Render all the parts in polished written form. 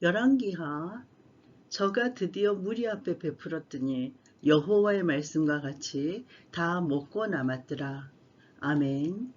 열왕기하 저가 드디어 무리 앞에 베풀었더니 여호와의 말씀과 같이 다 먹고 남았더라. 아멘.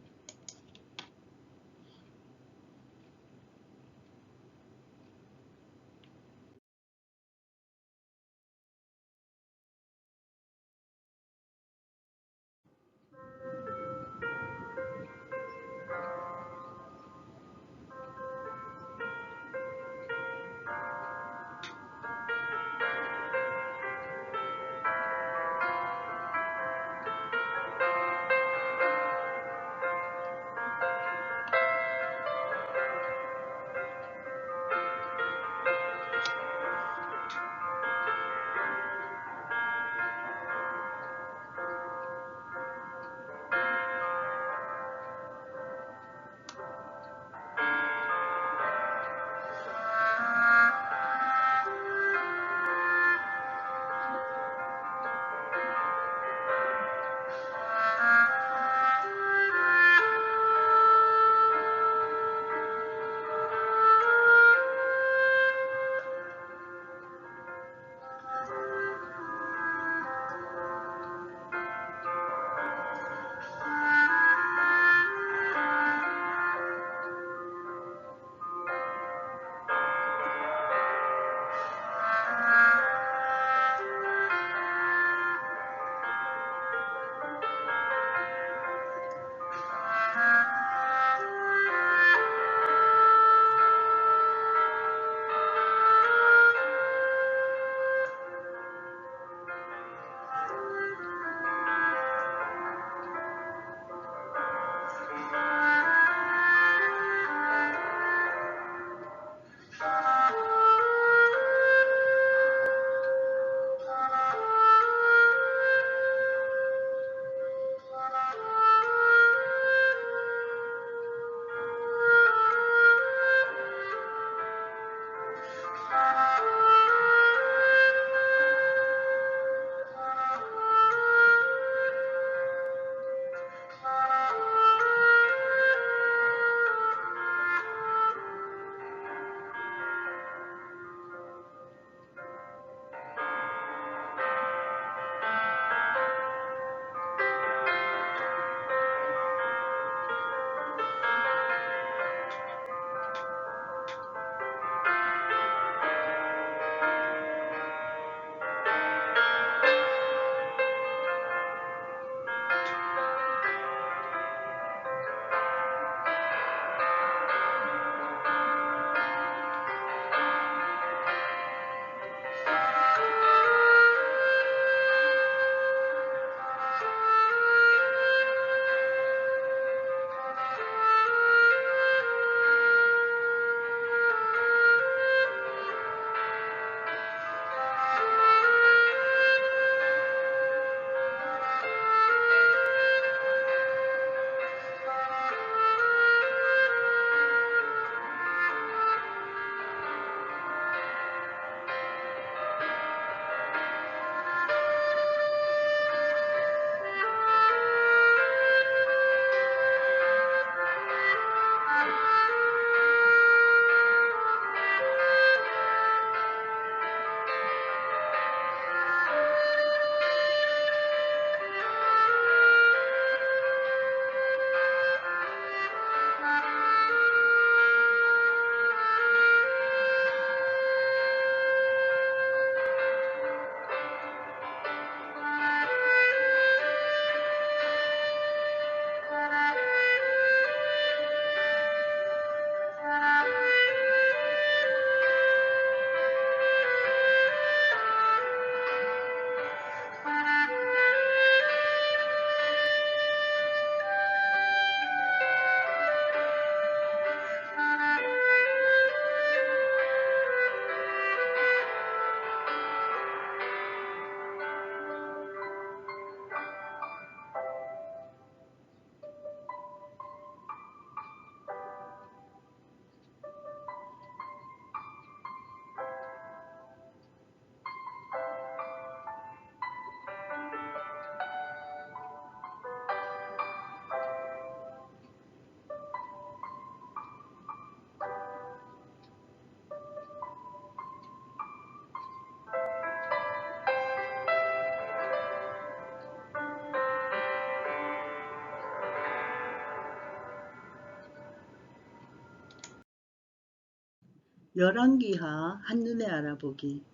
열왕기하 한눈에 알아보기.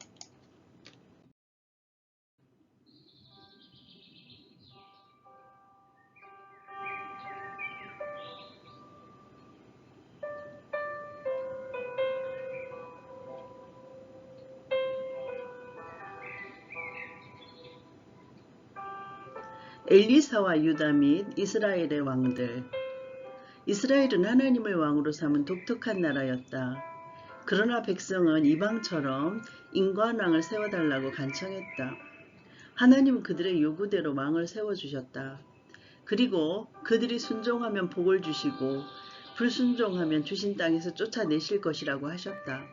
엘리사와 유다 및 이스라엘의 왕들. 이스라엘은 하나님을 왕으로 삼은 독특한 나라였다. 그러나 백성은 이방처럼 인관왕을 세워달라고 간청했다. 하나님은 그들의 요구대로 왕을 세워주셨다. 그리고 그들이 순종하면 복을 주시고 불순종하면 주신 땅에서 쫓아내실 것이라고 하셨다.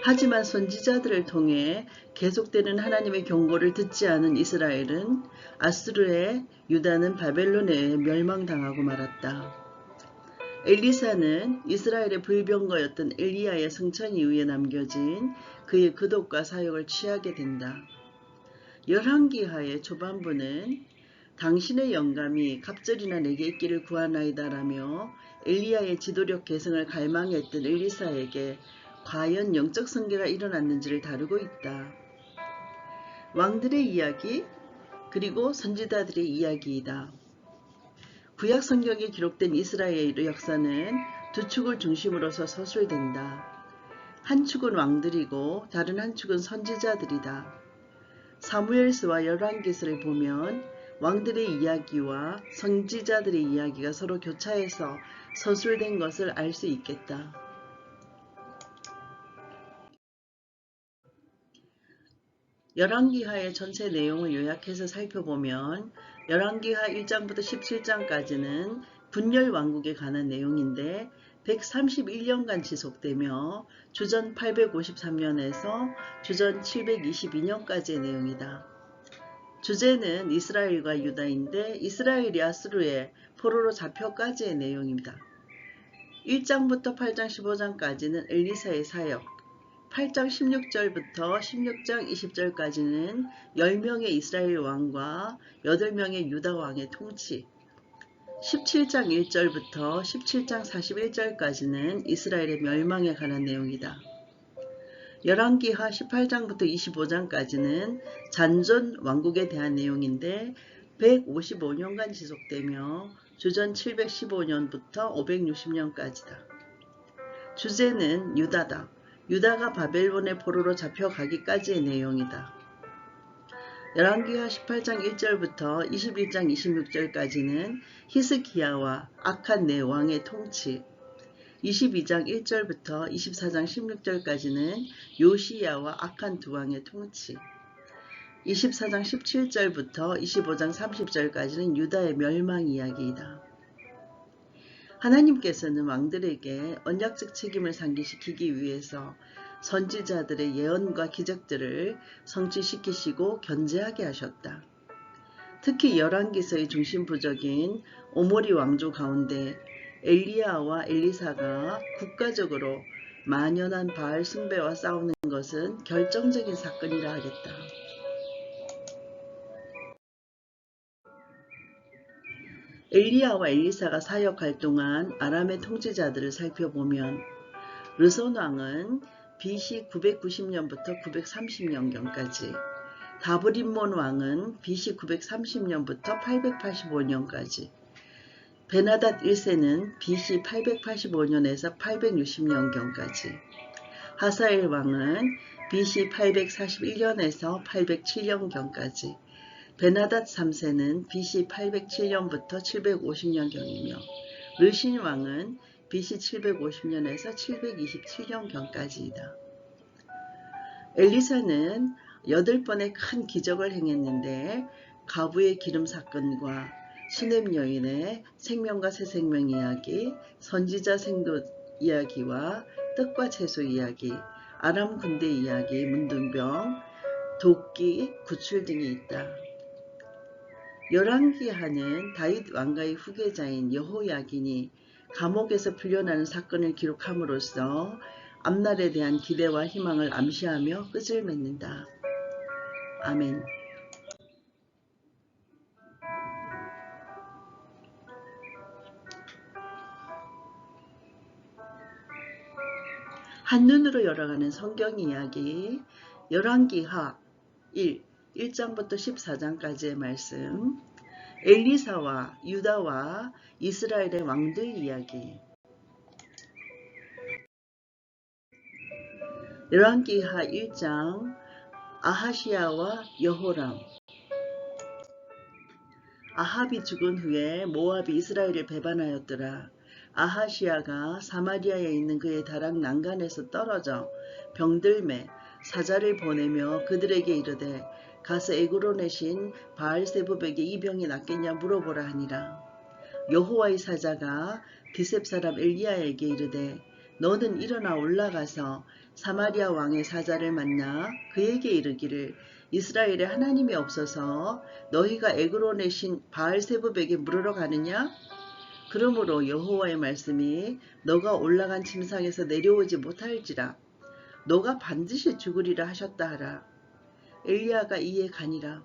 하지만 선지자들을 통해 계속되는 하나님의 경고를 듣지 않은 이스라엘은 아수르에, 유다는 바벨론에 멸망당하고 말았다. 엘리사는 이스라엘의 불병거였던 엘리야의 승천 이후에 남겨진 그의 거독과 사역을 취하게 된다. 열왕기하의 초반부는 당신의 영감이 갑절이나 내게 있기를 구하나이다라며 엘리야의 지도력 계승을 갈망했던 엘리사에게 과연 영적 성계가 일어났는지를 다루고 있다. 왕들의 이야기 그리고 선지자들의 이야기이다. 구약 성경에 기록된 이스라엘의 역사는 두 축을 중심으로서 서술된다. 한 축은 왕들이고 다른 한 축은 선지자들이다. 사무엘서와 열왕기서를 보면 왕들의 이야기와 선지자들의 이야기가 서로 교차해서 서술된 것을 알 수 있겠다. 열왕기하의 전체 내용을 요약해서 살펴보면 열왕기하 1장부터 17장까지는 분열 왕국에 관한 내용인데 131년간 지속되며 주전 853년에서 주전 722년까지의 내용이다. 주제는 이스라엘과 유다인데 이스라엘이 아수르의 포로로 잡혀까지의 내용입니다. 1장부터 8장 15장까지는 엘리사의 사역, 8장 16절부터 16장 20절까지는 10명의 이스라엘 왕과 8명의 유다 왕의 통치, 17장 1절부터 17장 41절까지는 이스라엘의 멸망에 관한 내용이다. 열왕기하 18장부터 25장까지는 잔존 왕국에 대한 내용인데 155년간 지속되며 주전 715년부터 560년까지다. 주제는 유다다. 유다가 바벨론의 포로로 잡혀가기까지의 내용이다. 열왕기하 18장 1절부터 21장 26절까지는 히스기야와 악한 네 왕의 통치, 22장 1절부터 24장 16절까지는 요시야와 악한 두 왕의 통치, 24장 17절부터 25장 30절까지는 유다의 멸망 이야기이다. 하나님께서는 왕들에게 언약적 책임을 상기시키기 위해서 선지자들의 예언과 기적들을 성취시키시고 견제하게 하셨다. 특히 열왕기서의 중심부적인 오모리 왕조 가운데 엘리야와 엘리사가 국가적으로 만연한 바알 숭배와 싸우는 것은 결정적인 사건이라 하겠다. 엘리야와 엘리사가 사역할 동안 아람의 통치자들을 살펴보면 르손 왕은 BC 990년부터 930년경까지, 다브림몬 왕은 BC 930년부터 885년까지, 베나닷 1세는 BC 885년에서 860년경까지, 하사엘 왕은 BC 841년에서 807년경까지, 베나닷 3세는 BC 807년부터 750년경이며 르신 왕은 BC 750년에서 727년경까지이다. 엘리사는 8번의 큰 기적을 행했는데 가부의 기름 사건과 수넴 여인의 생명과 새 생명 이야기, 선지자 생도 이야기와 떡과 채소 이야기, 아람 군대 이야기, 문둥병, 도끼, 구출 등이 있다. 열왕기하는 다윗 왕가의 후계자인 여호야긴이 감옥에서 풀려나는 사건을 기록함으로써 앞날에 대한 기대와 희망을 암시하며 끝을 맺는다. 아멘. 한눈으로 열어가는 성경 이야기 열왕기하 1장부터 14장까지의 말씀, 엘리사와 유다와 이스라엘의 왕들 이야기. 열왕기하 1장 아하시야와 여호람. 아합이 죽은 후에 모압이 이스라엘을 배반하였더라. 아하시야가 사마리아에 있는 그의 다락 난간에서 떨어져 병들매 사자를 보내며 그들에게 이르되 가서 에그론의 신 바알세부백에 이 병이 낫겠냐 물어보라 하니라. 여호와의 사자가 디셉 사람 엘리야에게 이르되 너는 일어나 올라가서 사마리아 왕의 사자를 만나 그에게 이르기를 이스라엘에 하나님이 없어서 너희가 에그론의 신 바알세부백에 물으러 가느냐? 그러므로 여호와의 말씀이 너가 올라간 침상에서 내려오지 못할지라 너가 반드시 죽으리라 하셨다 하라. 엘리야가 이에 가니라.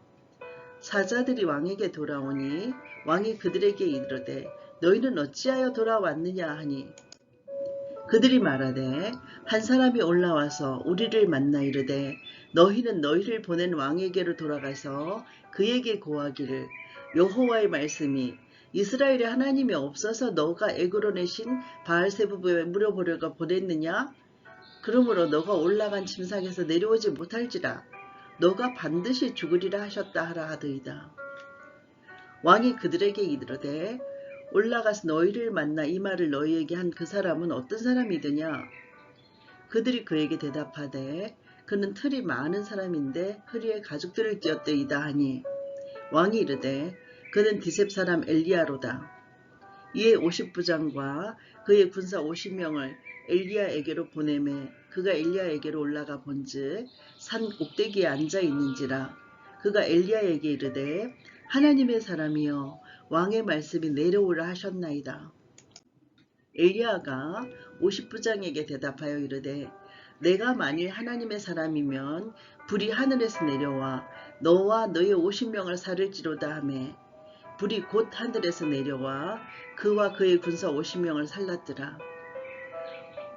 사자들이 왕에게 돌아오니 왕이 그들에게 이르되 너희는 어찌하여 돌아왔느냐 하니 그들이 말하되 한 사람이 올라와서 우리를 만나 이르되 너희는 너희를 보낸 왕에게로 돌아가서 그에게 고하기를 여호와의 말씀이 이스라엘에 하나님이 없어서 너가 에그론의 신 바알세부백에 물어보려고 보냈느냐? 그러므로 너가 올라간 침상에서 내려오지 못할지라 너가 반드시 죽으리라 하셨다 하라 하더이다. 왕이 그들에게 이르되 올라가서 너희를 만나 이 말을 너희에게 한 그 사람은 어떤 사람이더냐? 그들이 그에게 대답하되 그는 틀이 많은 사람인데 허리에 가죽들을 띄었더이다 하니 왕이 이르되 그는 디셉 사람 엘리야로다. 이에 50부장과 그의 군사 50명을 엘리야에게로 보내매 그가 엘리야에게로 올라가 본즉 산 꼭대기에 앉아 있는지라. 그가 엘리야에게 이르되 하나님의 사람이여 왕의 말씀이 내려오라 하셨나이다. 엘리야가 50부장에게 대답하여 이르되 내가 만일 하나님의 사람이면 불이 하늘에서 내려와 너와 너의 50명을 살을지로다 하매 불이 곧 하늘에서 내려와 그와 그의 군사 50명을 살랐더라.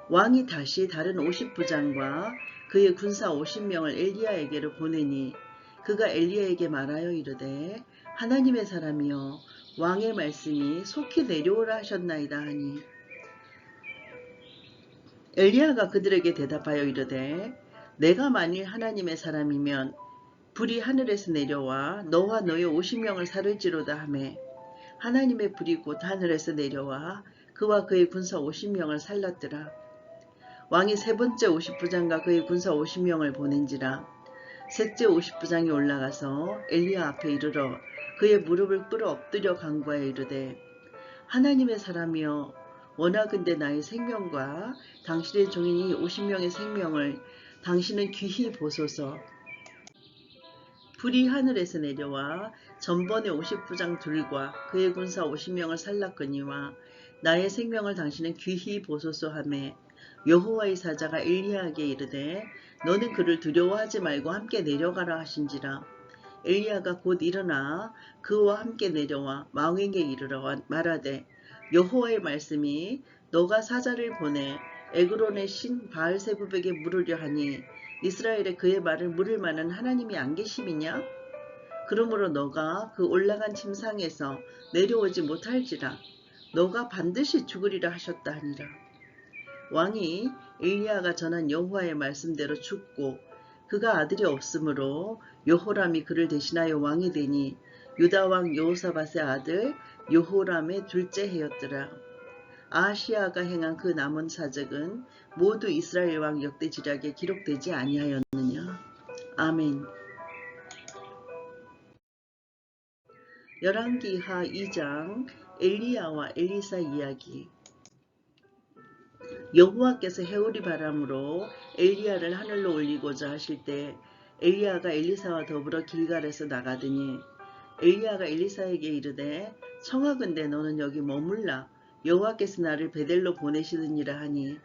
왕이 다시 다른 50부장과 그의 군사 50명을 엘리야에게로 보내니 그가 엘리야에게 말하여 이르되 하나님의 사람이여 왕의 말씀이 속히 내려오라 하셨나이다 하니 엘리야가 그들에게 대답하여 이르되 내가 만일 하나님의 사람이면 불이 하늘에서 내려와 너와 너의 50명을 살을지로다 하매 하나님의 불이 곧 하늘에서 내려와 그와 그의 군사 50명을 살랐더라. 왕이 세 번째 50부장과 그의 군사 50명을 보낸지라. 셋째 50부장이 올라가서 엘리야 앞에 이르러 그의 무릎을 꿇어 엎드려 간구하여 이르되 하나님의 사람이여 원하건대 나의 생명과 당신의 종인 이 50명의 생명을 당신은 귀히 보소서. 불이 하늘에서 내려와 전번에 50부장 둘과 그의 군사 50명을 살랐거니와 나의 생명을 당신은 귀히 보소서 하매 여호와의 사자가 엘리야에게 이르되 너는 그를 두려워하지 말고 함께 내려가라 하신지라. 엘리야가 곧 일어나 그와 함께 내려와 왕에게 이르러 말하되 여호와의 말씀이 너가 사자를 보내 에그론의 신 바알세부백에 물으려 하니 이스라엘에 그의 말을 물을 만한 하나님이 안 계심이냐? 그러므로 너가 그 올라간 침상에서 내려오지 못할지라 너가 반드시 죽으리라 하셨다 하니라. 왕이 엘리야가 전한 여호와의 말씀대로 죽고 그가 아들이 없으므로 여호람이 그를 대신하여 왕이 되니 유다 왕 여호사밧의 아들 여호람의 둘째 해였더라. 아하시야가 행한 그 남은 사적은 모두 이스라엘 왕 역대지략에 기록되지 아니하였느냐. 아멘. 열왕기하 2장 엘리야와 엘리사 이야기. 여호와께서 해오리 바람으로 엘리야를 하늘로 올리고자 하실 때 엘리야가 엘리사와 더불어 길갈에서 나가더니 엘리야가 엘리사에게 이르되 청하건대 너는 여기 머물라 여호와께서 나를 베델로 보내시느니라 하니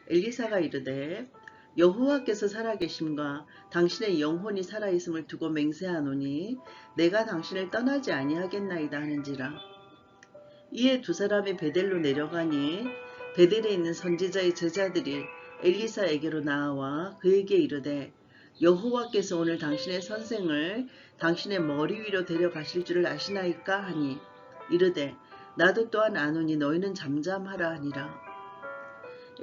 엘리사가 이르되 여호와께서 살아계심과 당신의 영혼이 살아있음을 두고 맹세하노니 내가 당신을 떠나지 아니하겠나이다 하는지라. 이에 두 사람이 베델로 내려가니 베델에 있는 선지자의 제자들이 엘리사에게로 나아와 그에게 이르되 여호와께서 오늘 당신의 선생을 당신의 머리 위로 데려가실 줄을 아시나이까 하니 이르되 나도 또한 아노니 너희는 잠잠하라 하니라.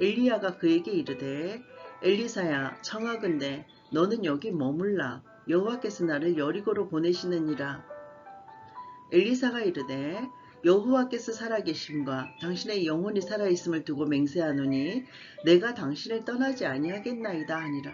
엘리야가 그에게 이르되 엘리사야 청하건대 너는 여기 머물라 여호와께서 나를 여리고로 보내시느니라. 엘리사가 이르되 여호와께서 살아계심과 당신의 영혼이 살아있음을 두고 맹세하노니 내가 당신을 떠나지 아니하겠나이다 하니라.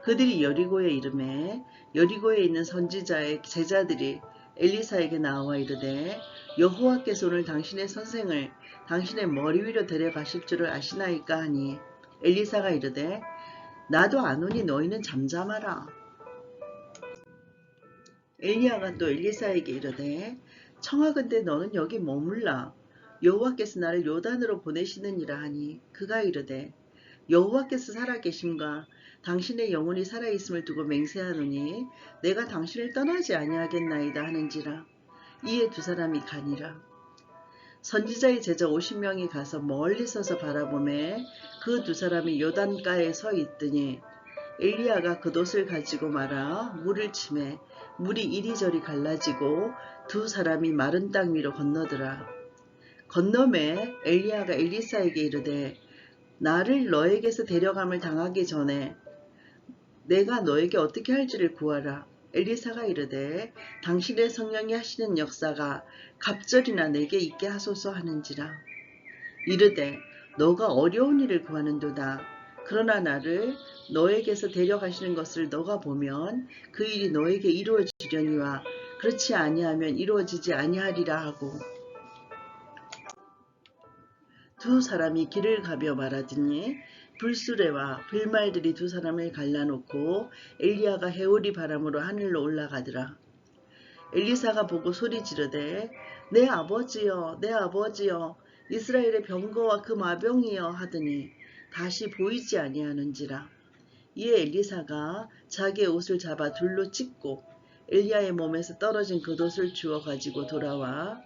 그들이 여리고에 이르매 여리고에 있는 선지자의 제자들이 엘리사에게 나와 이르되 여호와께서 오늘 당신의 선생을 당신의 머리 위로 데려가실 줄을 아시나이까 하니 엘리사가 이르되 나도 아노니 너희는 잠잠하라. 엘리야가 또 엘리사에게 이르되 청하건대 너는 여기 머물라 여호와께서 나를 요단으로 보내시느니라 하니 그가 이르되 여호와께서 살아계심과 당신의 영혼이 살아있음을 두고 맹세하노니 내가 당신을 떠나지 아니하겠나이다 하는지라. 이에 두 사람이 가니라. 선지자의 제자 50명이 가서 멀리 서서 바라보매 그 두 사람이 요단가에 서 있더니 엘리야가 겉옷을 가지고 말아 물을 치매 물이 이리저리 갈라지고 두 사람이 마른 땅 위로 건너더라. 건너매 엘리야가 엘리사에게 이르되 나를 너에게서 데려감을 당하기 전에 내가 너에게 어떻게 할지를 구하라. 엘리사가 이르되 당신의 성령이 하시는 역사가 갑절이나 내게 있게 하소서 하는지라. 이르되 너가 어려운 일을 구하는도다. 그러나 나를 너에게서 데려가시는 것을 너가 보면 그 일이 너에게 이루어지려니와 그렇지 아니하면 이루어지지 아니하리라 하고 두 사람이 길을 가며 말하더니 불수레와 불말들이 두 사람을 갈라놓고 엘리야가 해오리 바람으로 하늘로 올라가더라. 엘리사가 보고 소리 지르되 내 아버지여 내 아버지여 이스라엘의 병거와 그 마병이여 하더니 다시 보이지 아니하는지라. 이에 엘리사가 자기의 옷을 잡아 둘로 찢고 엘리야의 몸에서 떨어진 겉옷을 주워 가지고 돌아와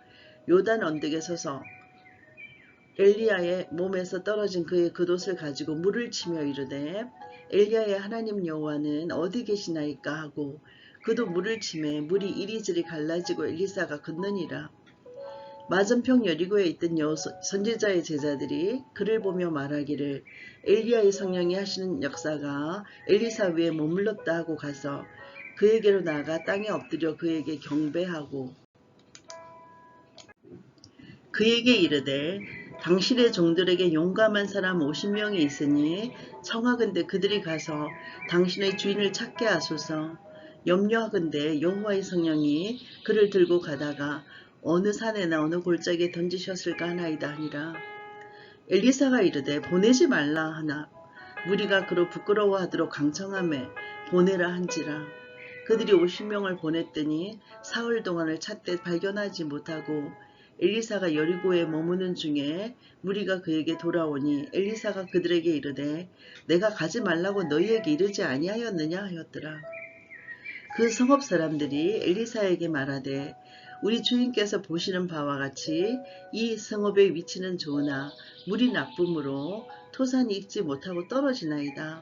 요단 언덕에 서서 엘리야의 몸에서 떨어진 그의 겉옷을 가지고 물을 치며 이르되 엘리야의 하나님 여호와는 어디 계시나이까 하고 그도 물을 치매 물이 이리저리 갈라지고 엘리사가 건너니라. 맞은편 여리고에 있던 선지자의 제자들이 그를 보며 말하기를 엘리야의 성령이 하시는 역사가 엘리사 위에 머물렀다 하고 가서 그에게로 나아가 땅에 엎드려 그에게 경배하고 그에게 이르되 당신의 종들에게 용감한 사람 50명이 있으니 청하건대 그들이 가서 당신의 주인을 찾게 하소서. 염려하건대 여호와의 성령이 그를 들고 가다가 어느 산에나 어느 골짜기에 던지셨을까 하나이다 하니라. 엘리사가 이르되 보내지 말라 하나 무리가 그로 부끄러워하도록 강청하매 보내라 한지라. 그들이 50명을 보냈더니 사흘 동안을 찾되 발견하지 못하고 엘리사가 여리고에 머무는 중에 무리가 그에게 돌아오니 엘리사가 그들에게 이르되 내가 가지 말라고 너희에게 이르지 아니하였느냐 하였더라. 그 성읍 사람들이 엘리사에게 말하되 우리 주인께서 보시는 바와 같이 이 성읍의 위치는 좋으나 물이 나쁨으로 토산이 익지 못하고 떨어지나이다.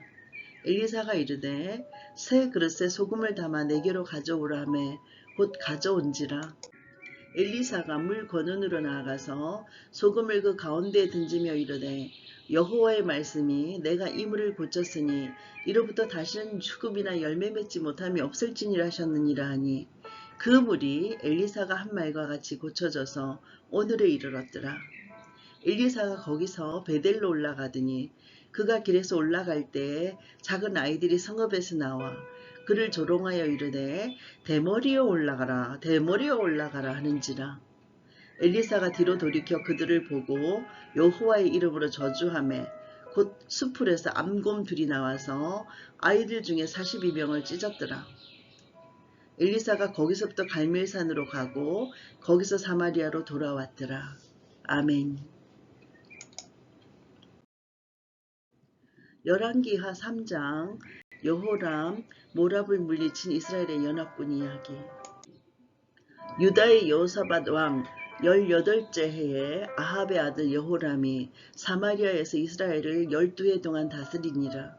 엘리사가 이르되 새 그릇에 소금을 담아 내게로 가져오라 하매 곧 가져온지라. 엘리사가 물 권원으로 나아가서 소금을 그 가운데에 던지며 이르되 여호와의 말씀이 내가 이 물을 고쳤으니 이로부터 다시는 죽음이나 열매 맺지 못함이 없을지니라 하셨느니라 하니 그 물이 엘리사가 한 말과 같이 고쳐져서 오늘에 이르렀더라. 엘리사가 거기서 베델로 올라가더니 그가 길에서 올라갈 때에 작은 아이들이 성읍에서 나와 그를 조롱하여 이르되 대머리여 올라가라 대머리여 올라가라 하는지라. 엘리사가 뒤로 돌이켜 그들을 보고 여호와의 이름으로 저주하매 곧 수풀에서 암곰 둘이 나와서 아이들 중에 42명을 찢었더라. 엘리사가 거기서부터 갈멜산으로 가고 거기서 사마리아로 돌아왔더라. 아멘. 열왕기하 3장 여호람 모압을 물리친 이스라엘의 연합군 이야기. 유다의 여호사밧 왕 18째 해에 아합의 아들 여호람이 사마리아에서 이스라엘을 12해 동안 다스리니라.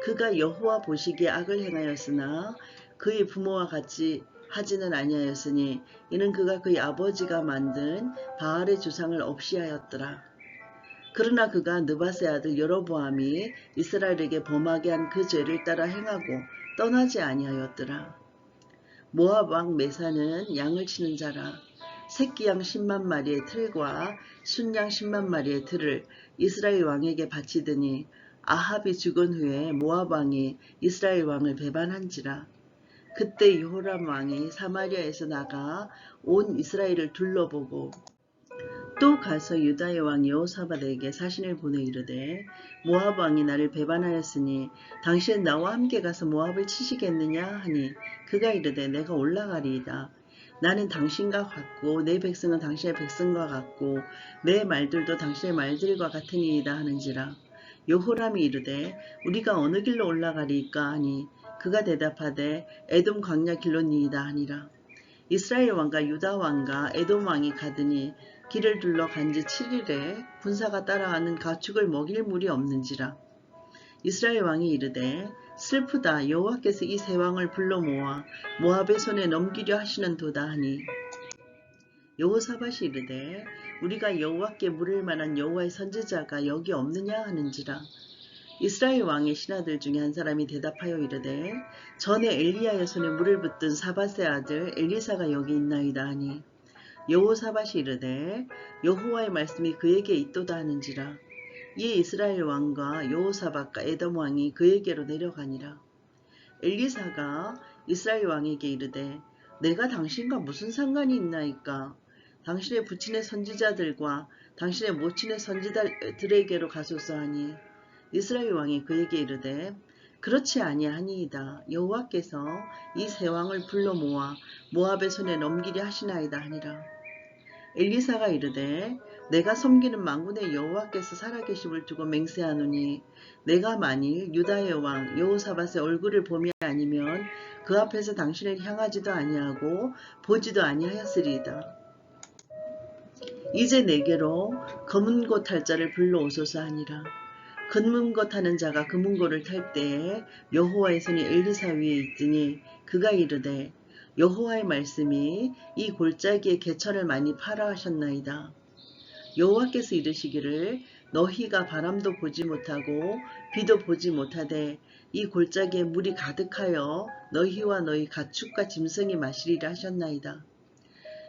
그가 여호와 보시기에 악을 행하였으나 그의 부모와 같이 하지는 아니하였으니 이는 그가 그의 아버지가 만든 바알의 주상을 없이 하였더라. 그러나 그가 느밧의 아들 여로보암이 이스라엘에게 범하게 한 그 죄를 따라 행하고 떠나지 아니하였더라. 모압 왕 메사는 양을 치는 자라. 새끼양 10만 마리의 틀과 순양 10만 마리의 틀을 이스라엘 왕에게 바치더니 아합이 죽은 후에 모압 왕이 이스라엘 왕을 배반한지라. 그때 여호람 왕이 사마리아에서 나가 온 이스라엘을 둘러보고 또 가서 유다의 왕 여호사밧에게 사신을 보내 이르되 모압 왕이 나를 배반하였으니 당신은 나와 함께 가서 모압을 치시겠느냐 하니 그가 이르되 내가 올라가리이다. 나는 당신과 같고 내 백성은 당신의 백성과 같고 내 말들도 당신의 말들과 같으니이다 하는지라. 여호람이 이르되 우리가 어느 길로 올라가리이까 하니 그가 대답하되 에돔 광야 길로니이다 하니라. 이스라엘 왕과 유다 왕과 에돔 왕이 가더니 길을 둘러 간지 7일에 군사가 따라가는 가축을 먹일 물이 없는지라. 이스라엘 왕이 이르되 슬프다. 여호와께서 이 세 왕을 불러 모아 모압의 손에 넘기려 하시는도다 하니 여호사밧이 이르되 우리가 여호와께 물을 만한 여호와의 선지자가 여기 없느냐 하는지라. 이스라엘 왕의 신하들 중에 한 사람이 대답하여 이르되 전에 엘리야의 손에 물을 붓던 사밧의 아들 엘리사가 여기 있나이다 하니 여호사밧이 이르되 여호와의 말씀이 그에게 있도다 하는지라. 이에 이스라엘 왕과 여호사밧과 에돔 왕이 그에게로 내려가니라. 엘리사가 이스라엘 왕에게 이르되 내가 당신과 무슨 상관이 있나이까. 당신의 부친의 선지자들과 당신의 모친의 선지자들에게로 가소서 하니 이스라엘 왕이 그에게 이르되 그렇지 아니하니이다. 여호와께서 이 세 왕을 불러 모아 모압의 손에 넘기려 하시나이다 하니라. 엘리사가 이르되 내가 섬기는 만군의 여호와께서 살아계심을 두고 맹세하노니 내가 만일 유다의 왕 여호사밧의 얼굴을 봄이 아니면 그 앞에서 당신을 향하지도 아니하고 보지도 아니하였으리이다. 이제 내게로 검은 고 탈 자를 불러오소서 하니라. 검은 고 타는 자가 검은 고를 탈 때에 여호와의 손이 엘리사 위에 있더니 그가 이르되 여호와의 말씀이 이 골짜기에 개천을 많이 파라 하셨나이다. 여호와께서 이르시기를 너희가 바람도 보지 못하고 비도 보지 못하되 이 골짜기에 물이 가득하여 너희와 너희 가축과 짐승이 마시리라 하셨나이다.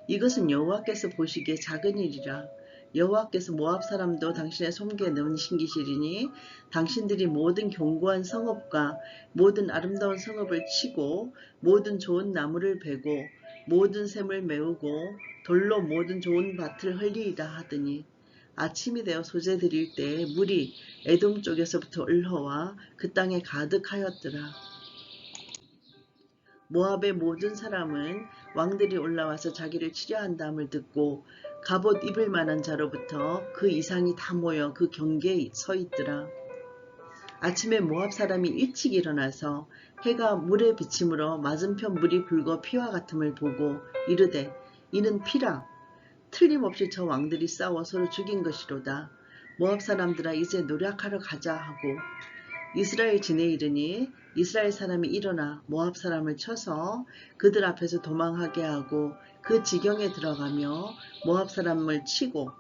이것은 여호와께서 보시기에 작은 일이라. 여호와께서 모압 사람도 당신의 손에 넣으신기시리니 당신들이 모든 견고한 성읍과 모든 아름다운 성읍을 치고 모든 좋은 나무를 베고 모든 샘을 메우고 돌로 모든 좋은 밭을 헐리이다 하더니 아침이 되어 소재 드릴 때에 물이 에돔 쪽에서부터 흘러와 그 땅에 가득하였더라. 모압의 모든 사람은 왕들이 올라와서 자기를 치려한다함을 듣고 갑옷 입을 만한 자로부터 그 이상이 다 모여 그 경계에 서 있더라. 아침에 모압 사람이 일찍 일어나서 해가 물의 비침으로 맞은편 물이 붉어 피와 같음을 보고 이르되 이는 피라. 틀림없이 저 왕들이 싸워 서로 죽인 것이로다. 모압 사람들아 이제 노력하러 가자 하고 이스라엘 진에 이르니 이스라엘 사람이 일어나 모압 사람을 쳐서 그들 앞에서 도망하게 하고 그 지경에 들어가며 모압 사람을 치고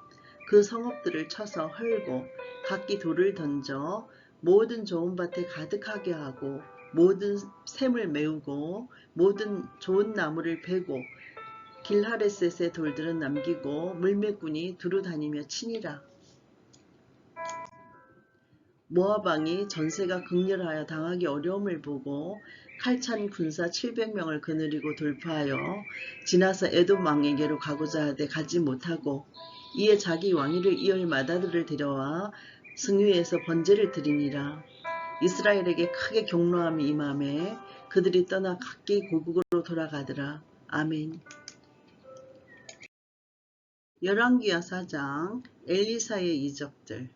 그 성읍들을 쳐서 헐고 각기 돌을 던져 모든 좋은 밭에 가득하게 하고 모든 샘을 메우고 모든 좋은 나무를 베고 길하레셋의 돌들은 남기고 물매꾼이 두루 다니며 치니라. 모압 왕이 전세가 극렬하여 당하기 어려움을 보고 칼찬 군사 700명을 거느리고 돌파하여 지나서 에돔 왕에게로 가고자 하되 가지 못하고 이에 자기 왕위를 이을 마다들을 데려와 승위에서 번제를 드리니라. 이스라엘에게 크게 경노함이 임하매 그들이 떠나 각기 고국으로 돌아가더라. 아멘. 열왕기하 4장 엘리사의 이적들.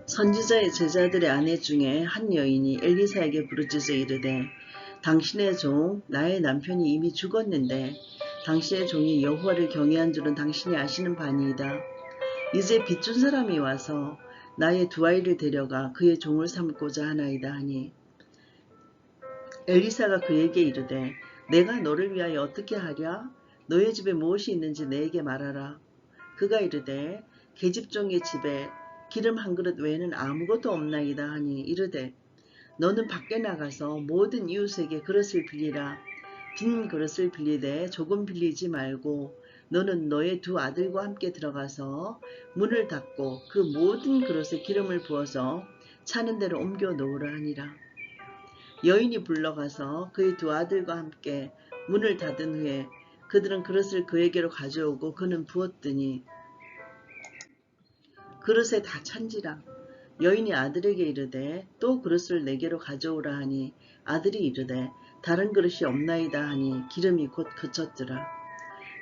선지자의 제자들의 아내 중에 한 여인이 엘리사에게 부르짖어 이르되 당신의 종 나의 남편이 이미 죽었는데 당신의 종이 여호와를 경외한 줄은 당신이 아시는 바니이다. 이제 빚준 사람이 와서 나의 두 아이를 데려가 그의 종을 삼고자 하나이다 하니 엘리사가 그에게 이르되 내가 너를 위하여 어떻게 하랴? 너의 집에 무엇이 있는지 내게 말하라. 그가 이르되 계집종의 집에 기름 한 그릇 외에는 아무것도 없나이다 하니 이르되 너는 밖에 나가서 모든 이웃에게 그릇을 빌리라. 빈 그릇을 빌리되 조금 빌리지 말고 너는 너의 두 아들과 함께 들어가서 문을 닫고 그 모든 그릇에 기름을 부어서 차는 대로 옮겨 놓으라 하니라. 여인이 불러가서 그의 두 아들과 함께 문을 닫은 후에 그들은 그릇을 그에게로 가져오고 그는 부었더니 그릇에 다 찬지라. 여인이 아들에게 이르되 또 그릇을 내게로 가져오라 하니 아들이 이르되 다른 그릇이 없나이다 하니 기름이 곧 그쳤더라.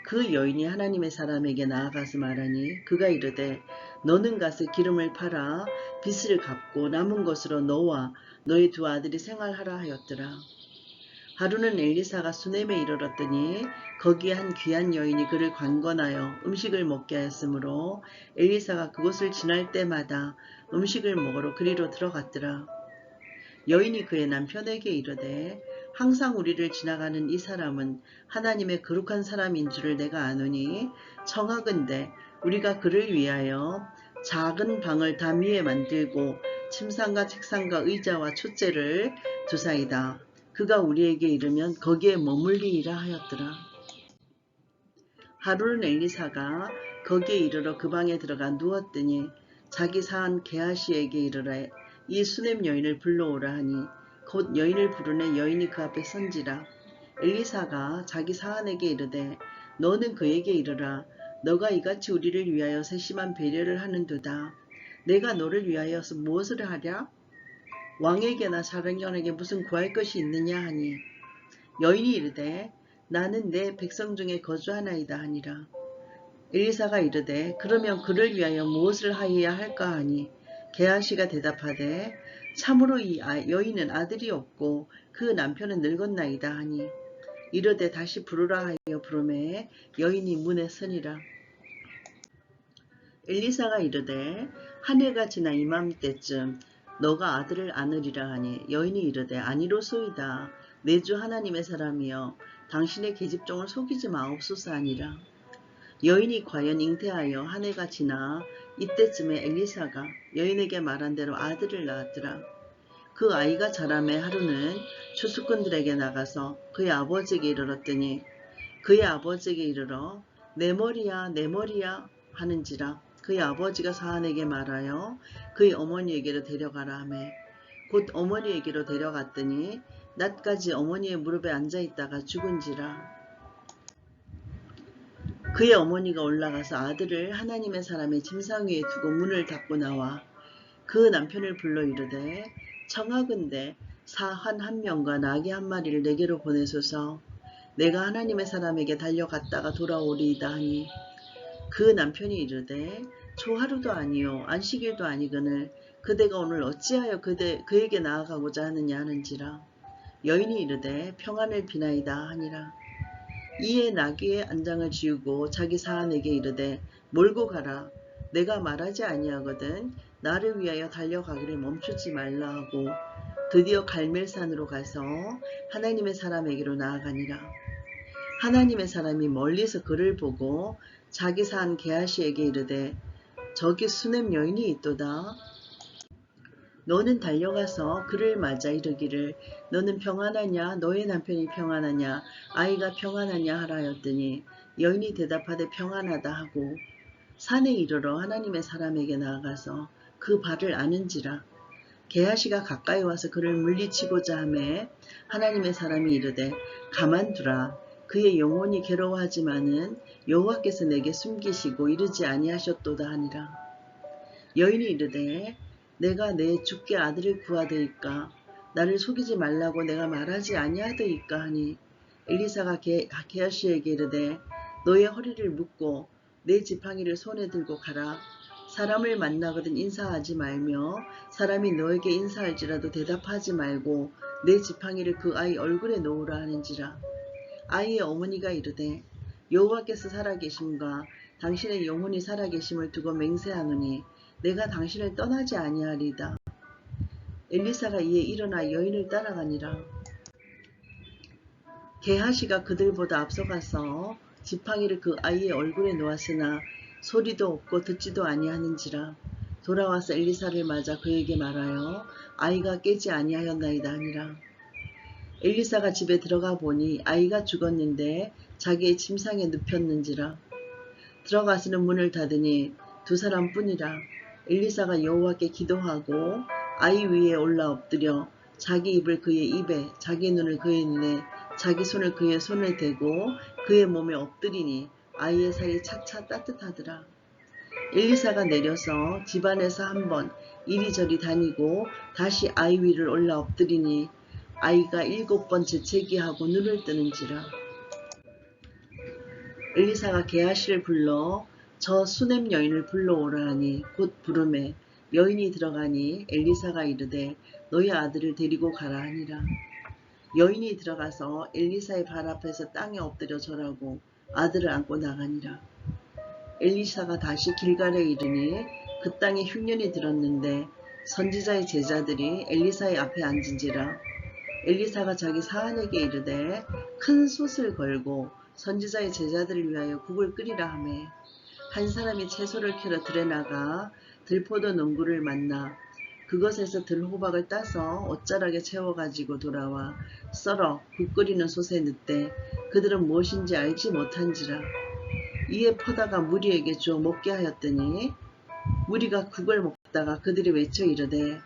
그 여인이 하나님의 사람에게 나아가서 말하니 그가 이르되 너는 가서 기름을 팔아 빚을 갚고 남은 것으로 너와 너의 두 아들이 생활하라 하였더라. 하루는 엘리사가 수넴에 이르렀더니 거기에 한 귀한 여인이 그를 관건하여 음식을 먹게 하였으므로 엘리사가 그곳을 지날 때마다 음식을 먹으러 그리로 들어갔더라. 여인이 그의 남편에게 이르되 항상 우리를 지나가는 이 사람은 하나님의 거룩한 사람인 줄을 내가 아노니 청하건대 우리가 그를 위하여 작은 방을 담위에 만들고 침상과 책상과 의자와 촛재를 두사이다. 그가 우리에게 이르면 거기에 머물리이라 하였더라. 하루는 엘리사가 거기에 이르러 그 방에 들어가 누웠더니 자기 사한 게하시에게 이르러 이 수넴 여인을 불러오라 하니 곧 여인을 부르니 여인이 그 앞에 선지라. 엘리사가 자기 사한에게 이르되 너는 그에게 이르라. 너가 이같이 우리를 위하여 세심한 배려를 하는도다. 내가 너를 위하여 무엇을 하랴? 왕에게나 사령관에게 무슨 구할 것이 있느냐 하니 여인이 이르되 나는 내 백성 중에 거주하나이다 하니라. 엘리사가 이르되 그러면 그를 위하여 무엇을 하여야 할까 하니 게하시가 대답하되 참으로 이 여인은 아들이 없고 그 남편은 늙었나이다 하니 이르되 다시 부르라 하여 부르매 여인이 문에 서니라. 엘리사가 이르되 한 해가 지나 이맘때쯤 너가 아들을 안으리라 하니 여인이 이르되 아니로소이다. 내 주 하나님의 사람이여 당신의 계집종을 속이지 마옵소서 하니라. 여인이 과연 잉태하여 한 해가 지나 이때쯤에 엘리사가 여인에게 말한 대로 아들을 낳았더라. 그 아이가 자라매 하루는 추수꾼들에게 나가서 그의 아버지에게 이르렀더니 그의 아버지에게 이르러 내 머리야 내 머리야 하는지라. 그의 아버지가 사한에게 말하여 그의 어머니에게로 데려가라 하매 곧 어머니에게로 데려갔더니 낮까지 어머니의 무릎에 앉아있다가 죽은지라. 그의 어머니가 올라가서 아들을 하나님의 사람의 침상 위에 두고 문을 닫고 나와 그 남편을 불러 이르되 청하건대 사한 한 명과 나귀 한 마리를 내게로 보내소서. 내가 하나님의 사람에게 달려갔다가 돌아오리이다 하니 그 남편이 이르되 초하루도 아니요 안식일도 아니거늘 그대가 오늘 어찌하여 그에게 나아가고자 하느냐 하는지라. 여인이 이르되 평안을 비나이다 하니라. 이에 나귀의 안장을 지우고 자기 사한에게 이르되 몰고 가라. 내가 말하지 아니하거든 나를 위하여 달려가기를 멈추지 말라 하고 드디어 갈멜산으로 가서 하나님의 사람에게로 나아가니라. 하나님의 사람이 멀리서 그를 보고 자기 사한 게하시에게 이르되 저기 수넴 여인이 있도다. 너는 달려가서 그를 맞아 이르기를 너는 평안하냐 너의 남편이 평안하냐 아이가 평안하냐 하라 하였더니 여인이 대답하되 평안하다 하고 산에 이르러 하나님의 사람에게 나아가서 그 발을 아는지라. 게하시가 가까이 와서 그를 물리치고자 하매 하나님의 사람이 이르되 가만두라. 그의 영혼이 괴로워하지만은 여호와께서 내게 숨기시고 이르지 아니하셨도다 하니라. 여인이 이르되 내가 내 주께 아들을 구하되이까 나를 속이지 말라고 내가 말하지 아니하되이까 하니 엘리사가 게하시에게 이르되 너의 허리를 묶고 내 지팡이를 손에 들고 가라. 사람을 만나거든 인사하지 말며 사람이 너에게 인사할지라도 대답하지 말고 내 지팡이를 그 아이 얼굴에 놓으라 하는지라. 아이의 어머니가 이르되 여호와께서 살아계심과 당신의 영혼이 살아계심을 두고 맹세하노니 내가 당신을 떠나지 아니하리다. 엘리사가 이에 일어나 여인을 따라가니라. 게하시가 그들보다 앞서가서 지팡이를 그 아이의 얼굴에 놓았으나 소리도 없고 듣지도 아니하는지라. 돌아와서 엘리사를 맞아 그에게 말하여 아이가 깨지 아니하였나이다 하니라. 엘리사가 집에 들어가 보니 아이가 죽었는데 자기의 침상에 눕혔는지라. 들어가서는 문을 닫으니 두 사람뿐이라. 엘리사가 여호와께 기도하고 아이 위에 올라 엎드려 자기 입을 그의 입에, 자기 눈을 그의 눈에, 자기 손을 그의 손에 대고 그의 몸에 엎드리니 아이의 살이 차차 따뜻하더라. 엘리사가 내려서 집안에서 한번 이리저리 다니고 다시 아이 위를 올라 엎드리니 아이가 7번 재채기하고 눈을 뜨는지라. 엘리사가 게하시를 불러 저 수넴 여인을 불러오라 하니 곧 부르매 여인이 들어가니 엘리사가 이르되 너희 아들을 데리고 가라 하니라. 여인이 들어가서 엘리사의 발 앞에서 땅에 엎드려 절하고 아들을 안고 나가니라. 엘리사가 다시 길갈에 이르니 그 땅에 흉년이 들었는데 선지자의 제자들이 엘리사의 앞에 앉은지라. 엘리사가 자기 사환에게 이르되 큰 솥을 걸고 선지자의 제자들을 위하여 국을 끓이라 하매 한 사람이 채소를 캐러 들에 나가 들포도 농구를 만나 그것에서 들호박을 따서 옷자락에 채워가지고 돌아와 썰어 국 끓이는 솥에 넣되 그들은 무엇인지 알지 못한지라. 이에 퍼다가 무리에게 주어 먹게 하였더니 무리가 국을 먹다가 그들이 외쳐 이르되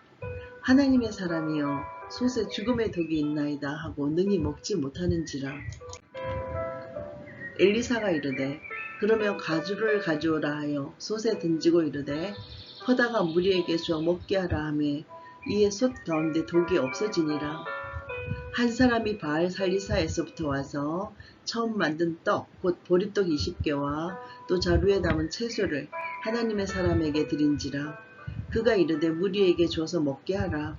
하나님의 사람이여 솥에 죽음의 독이 있나이다 하고 능히 먹지 못하는지라. 엘리사가 이르되 그러면 가주를 가져오라 하여 솥에 던지고 이르되 퍼다가 무리에게 주어 먹게 하라 하매 이에 솥 가운데 독이 없어지니라. 한 사람이 바알 살리사에서부터 와서 처음 만든 떡 곧 보리떡 20개와 또 자루에 담은 채소를 하나님의 사람에게 드린지라. 그가 이르되 무리에게 줘서 먹게 하라.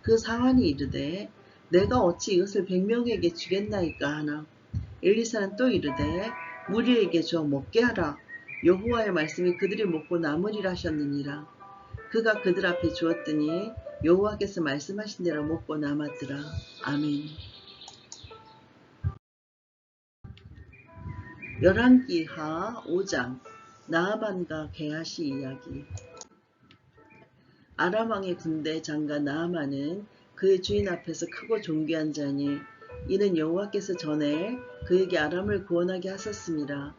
그 사환이 이르되 내가 어찌 이것을 100명에게 주겠나이까 하나. 엘리사는 또 이르되 무리에게 줘 먹게 하라. 여호와의 말씀이 그들이 먹고 남으리라 하셨느니라. 그가 그들 앞에 주었더니 여호와께서 말씀하신 대로 먹고 남았더라. 아멘. 열왕기하 5장 나아만과 게하시 이야기. 아람 왕의 군대 장가 나아만은 그의 주인 앞에서 크고 존귀한 자니 이는 여호와께서 전에 그에게 아람을 구원하게 하셨습니다.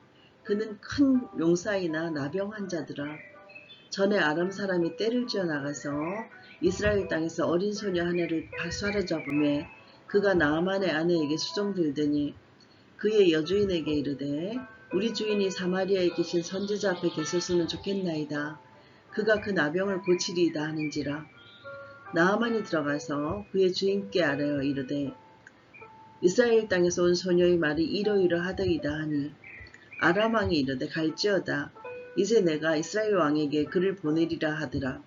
그는 큰 용사이나 나병 환자더라. 전에 아람 사람이 떼를 지어 나가서 이스라엘 땅에서 어린 소녀 하나를 사로잡음에 그가 나아만의 아내에게 수종들더니 그의 여주인에게 이르되 우리 주인이 사마리아에 계신 선지자 앞에 계셨으면 좋겠나이다. 그가 그 나병을 고치리이다 하는지라. 나아만이 들어가서 그의 주인께 아뢰어 이르되 이스라엘 땅에서 온 소녀의 말이 이러이러하더이다 하니 아람 왕이 이르되 갈지어다. 이제 내가 이스라엘 왕에게 그를 보내리라 하더라.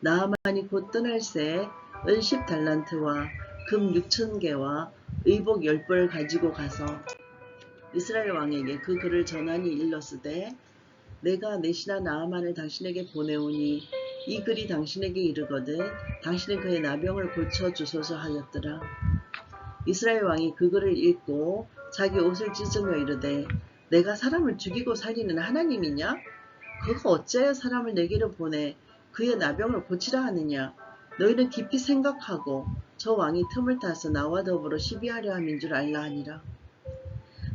나아만이 곧 떠날새 은 10달란트와 금 6,000개와 의복 10벌을 가지고 가서 이스라엘 왕에게 그 글을 전하니 일렀으되 내가 내 신하 나아만을 당신에게 보내오니 이 글이 당신에게 이르거든 당신은 그의 나병을 고쳐주소서 하였더라. 이스라엘 왕이 그 글을 읽고 자기 옷을 찢으며 이르되 내가 사람을 죽이고 살리는 하나님이냐? 그가 어찌하여 사람을 내게로 보내 그의 나병을 고치라 하느냐? 너희는 깊이 생각하고 저 왕이 틈을 타서 나와 더불어 시비하려 함인 줄 알라 하니라.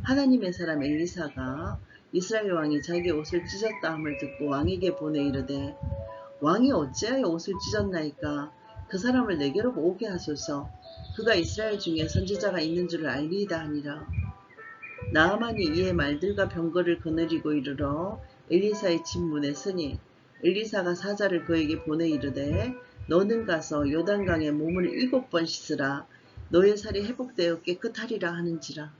하나님의 사람 엘리사가 이스라엘 왕이 자기 옷을 찢었다 함을 듣고 왕에게 보내 이르되 왕이 어찌하여 옷을 찢었나이까? 그 사람을 내게로 오게 하소서. 그가 이스라엘 중에 선지자가 있는 줄을 알리이다 하니라. 나아만이 이에 말들과 병거를 거느리고 이르러 엘리사의 집 문에 서니 엘리사가 사자를 그에게 보내 이르되 너는 가서 요단강에 몸을 7번 씻으라. 너의 살이 회복되어 깨끗하리라 하는지라.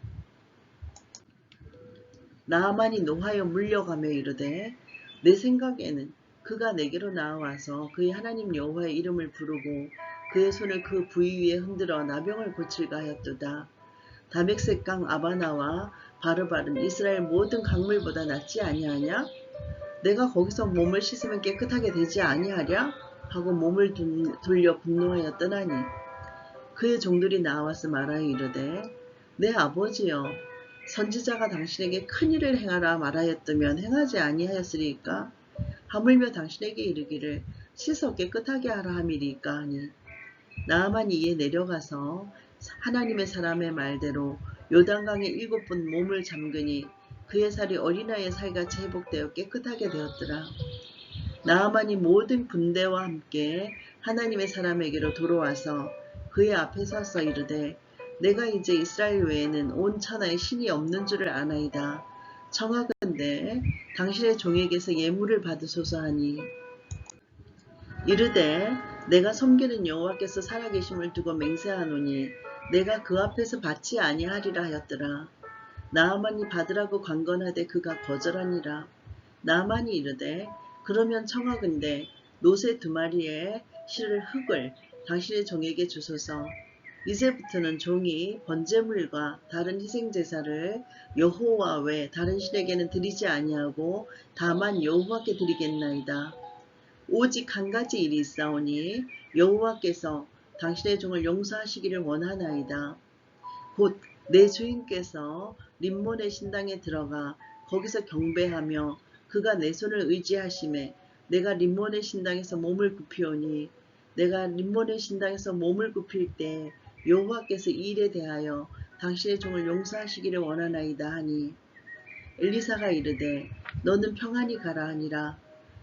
나아만이 노하여 물려가며 이르되 내 생각에는 그가 내게로 나와서 그의 하나님 여호와의 이름을 부르고 그의 손을 그 부위 위에 흔들어 나병을 고칠까 하였도다. 다맥색강 아바나와 바르바른 이스라엘 모든 강물보다 낫지 아니하냐? 내가 거기서 몸을 씻으면 깨끗하게 되지 아니하랴? 하고 몸을 돌려 분노하여 떠나니 그의 종들이 나와서 말하여 이르되 내 아버지여 선지자가 당신에게 큰 일을 행하라 말하였다면 행하지 아니하였으리까? 하물며 당신에게 이르기를 씻어 깨끗하게 하라 함이리까 하니 나아만이 이에 내려가서 하나님의 사람의 말대로 요단강에 7번 몸을 잠그니 그의 살이 어린아이의 살같이 회복되어 깨끗하게 되었더라. 나아만이 모든 군대와 함께 하나님의 사람에게로 돌아와서 그의 앞에 서서 이르되 내가 이제 이스라엘 외에는 온 천하에 신이 없는 줄을 아나이다. 청하건대 당신의 종에게서 예물을 받으소서 하니 이르되 내가 섬기는 여호와께서 살아계심을 두고 맹세하노니 내가 그 앞에서 받지 아니하리라 하였더라. 나아만이 받으라고 관건하되 그가 거절하니라. 나아만이 이르되 그러면 청하건대 노새 2마리에 실을 흙을 당신의 종에게 주소서. 이제부터는 종이 번제물과 다른 희생제사를 여호와 외 다른 신에게는 드리지 아니하고 다만 여호와께 드리겠나이다. 오직 한 가지 일이 있사오니 여호와께서 당신의 종을 용서하시기를 원하나이다. 곧 내 주인께서 림몬의 신당에 들어가 거기서 경배하며 그가 내 손을 의지하심에 내가 림몬의 신당에서 몸을 굽히오니 내가 림몬의 신당에서 몸을 굽힐 때 여호와께서 이 일에 대하여 당신의 종을 용서하시기를 원하나이다 하니 엘리사가 이르되 너는 평안히 가라 하니라.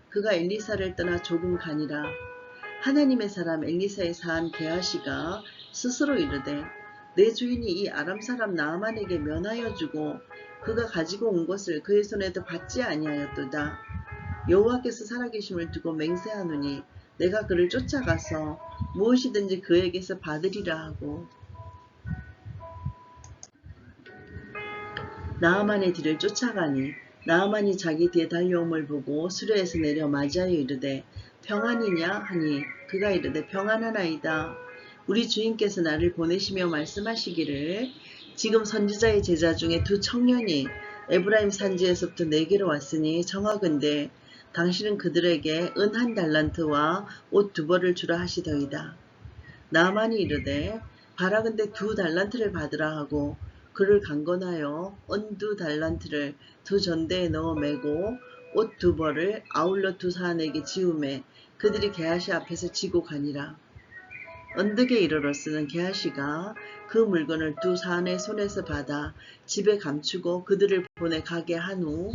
그가 엘리사를 떠나 조금 가니라. 하나님의 사람 엘리사의 사한 게하시가 스스로 이르되 내 주인이 이 아람 사람 나아만에게 면하여 주고 그가 가지고 온 것을 그의 손에도 받지 아니하였도다. 여호와께서 살아계심을 두고 맹세하노니 내가 그를 쫓아가서 무엇이든지 그에게서 받으리라 하고 나아만의 뒤를 쫓아가니 나아만이 자기 뒤에 달려옴을 보고 수레에서 내려 맞이하여 이르되 평안이냐 하니 그가 이르되 평안하나이다. 우리 주인께서 나를 보내시며 말씀하시기를 지금 선지자의 제자 중에 2 청년이 에브라임 산지에서부터 내게로 왔으니 청하건대 당신은 그들에게 은 1달란트와 옷 2벌을 주라 하시더이다. 나아만이 이르되 바라건대 2달란트를 받으라 하고 그를 강건하여 은 2달란트를 2 전대에 넣어 매고 옷 2벌을 아울러 2 사안에게 지우매 그들이 게하시 앞에서 지고 가니라. 언덕에 이르렀으는 게하시가 그 물건을 2 사안의 손에서 받아 집에 감추고 그들을 보내 가게 한 후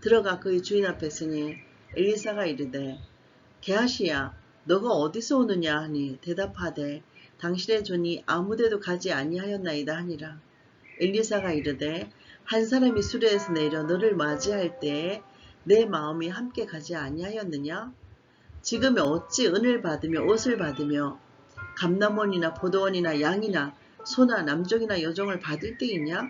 들어가 그의 주인 앞에 서니 엘리사가 이르되 게하시야 너가 어디서 오느냐 하니 대답하되 당신의 종이 아무데도 가지 아니하였나이다 하니라. 엘리사가 이르되 한 사람이 수레에서 내려 너를 맞이할 때에 내 마음이 함께 가지 아니하였느냐? 지금 어찌 은을 받으며 옷을 받으며 감남원이나 포도원이나 양이나 소나 남종이나 여종을 받을 때이냐?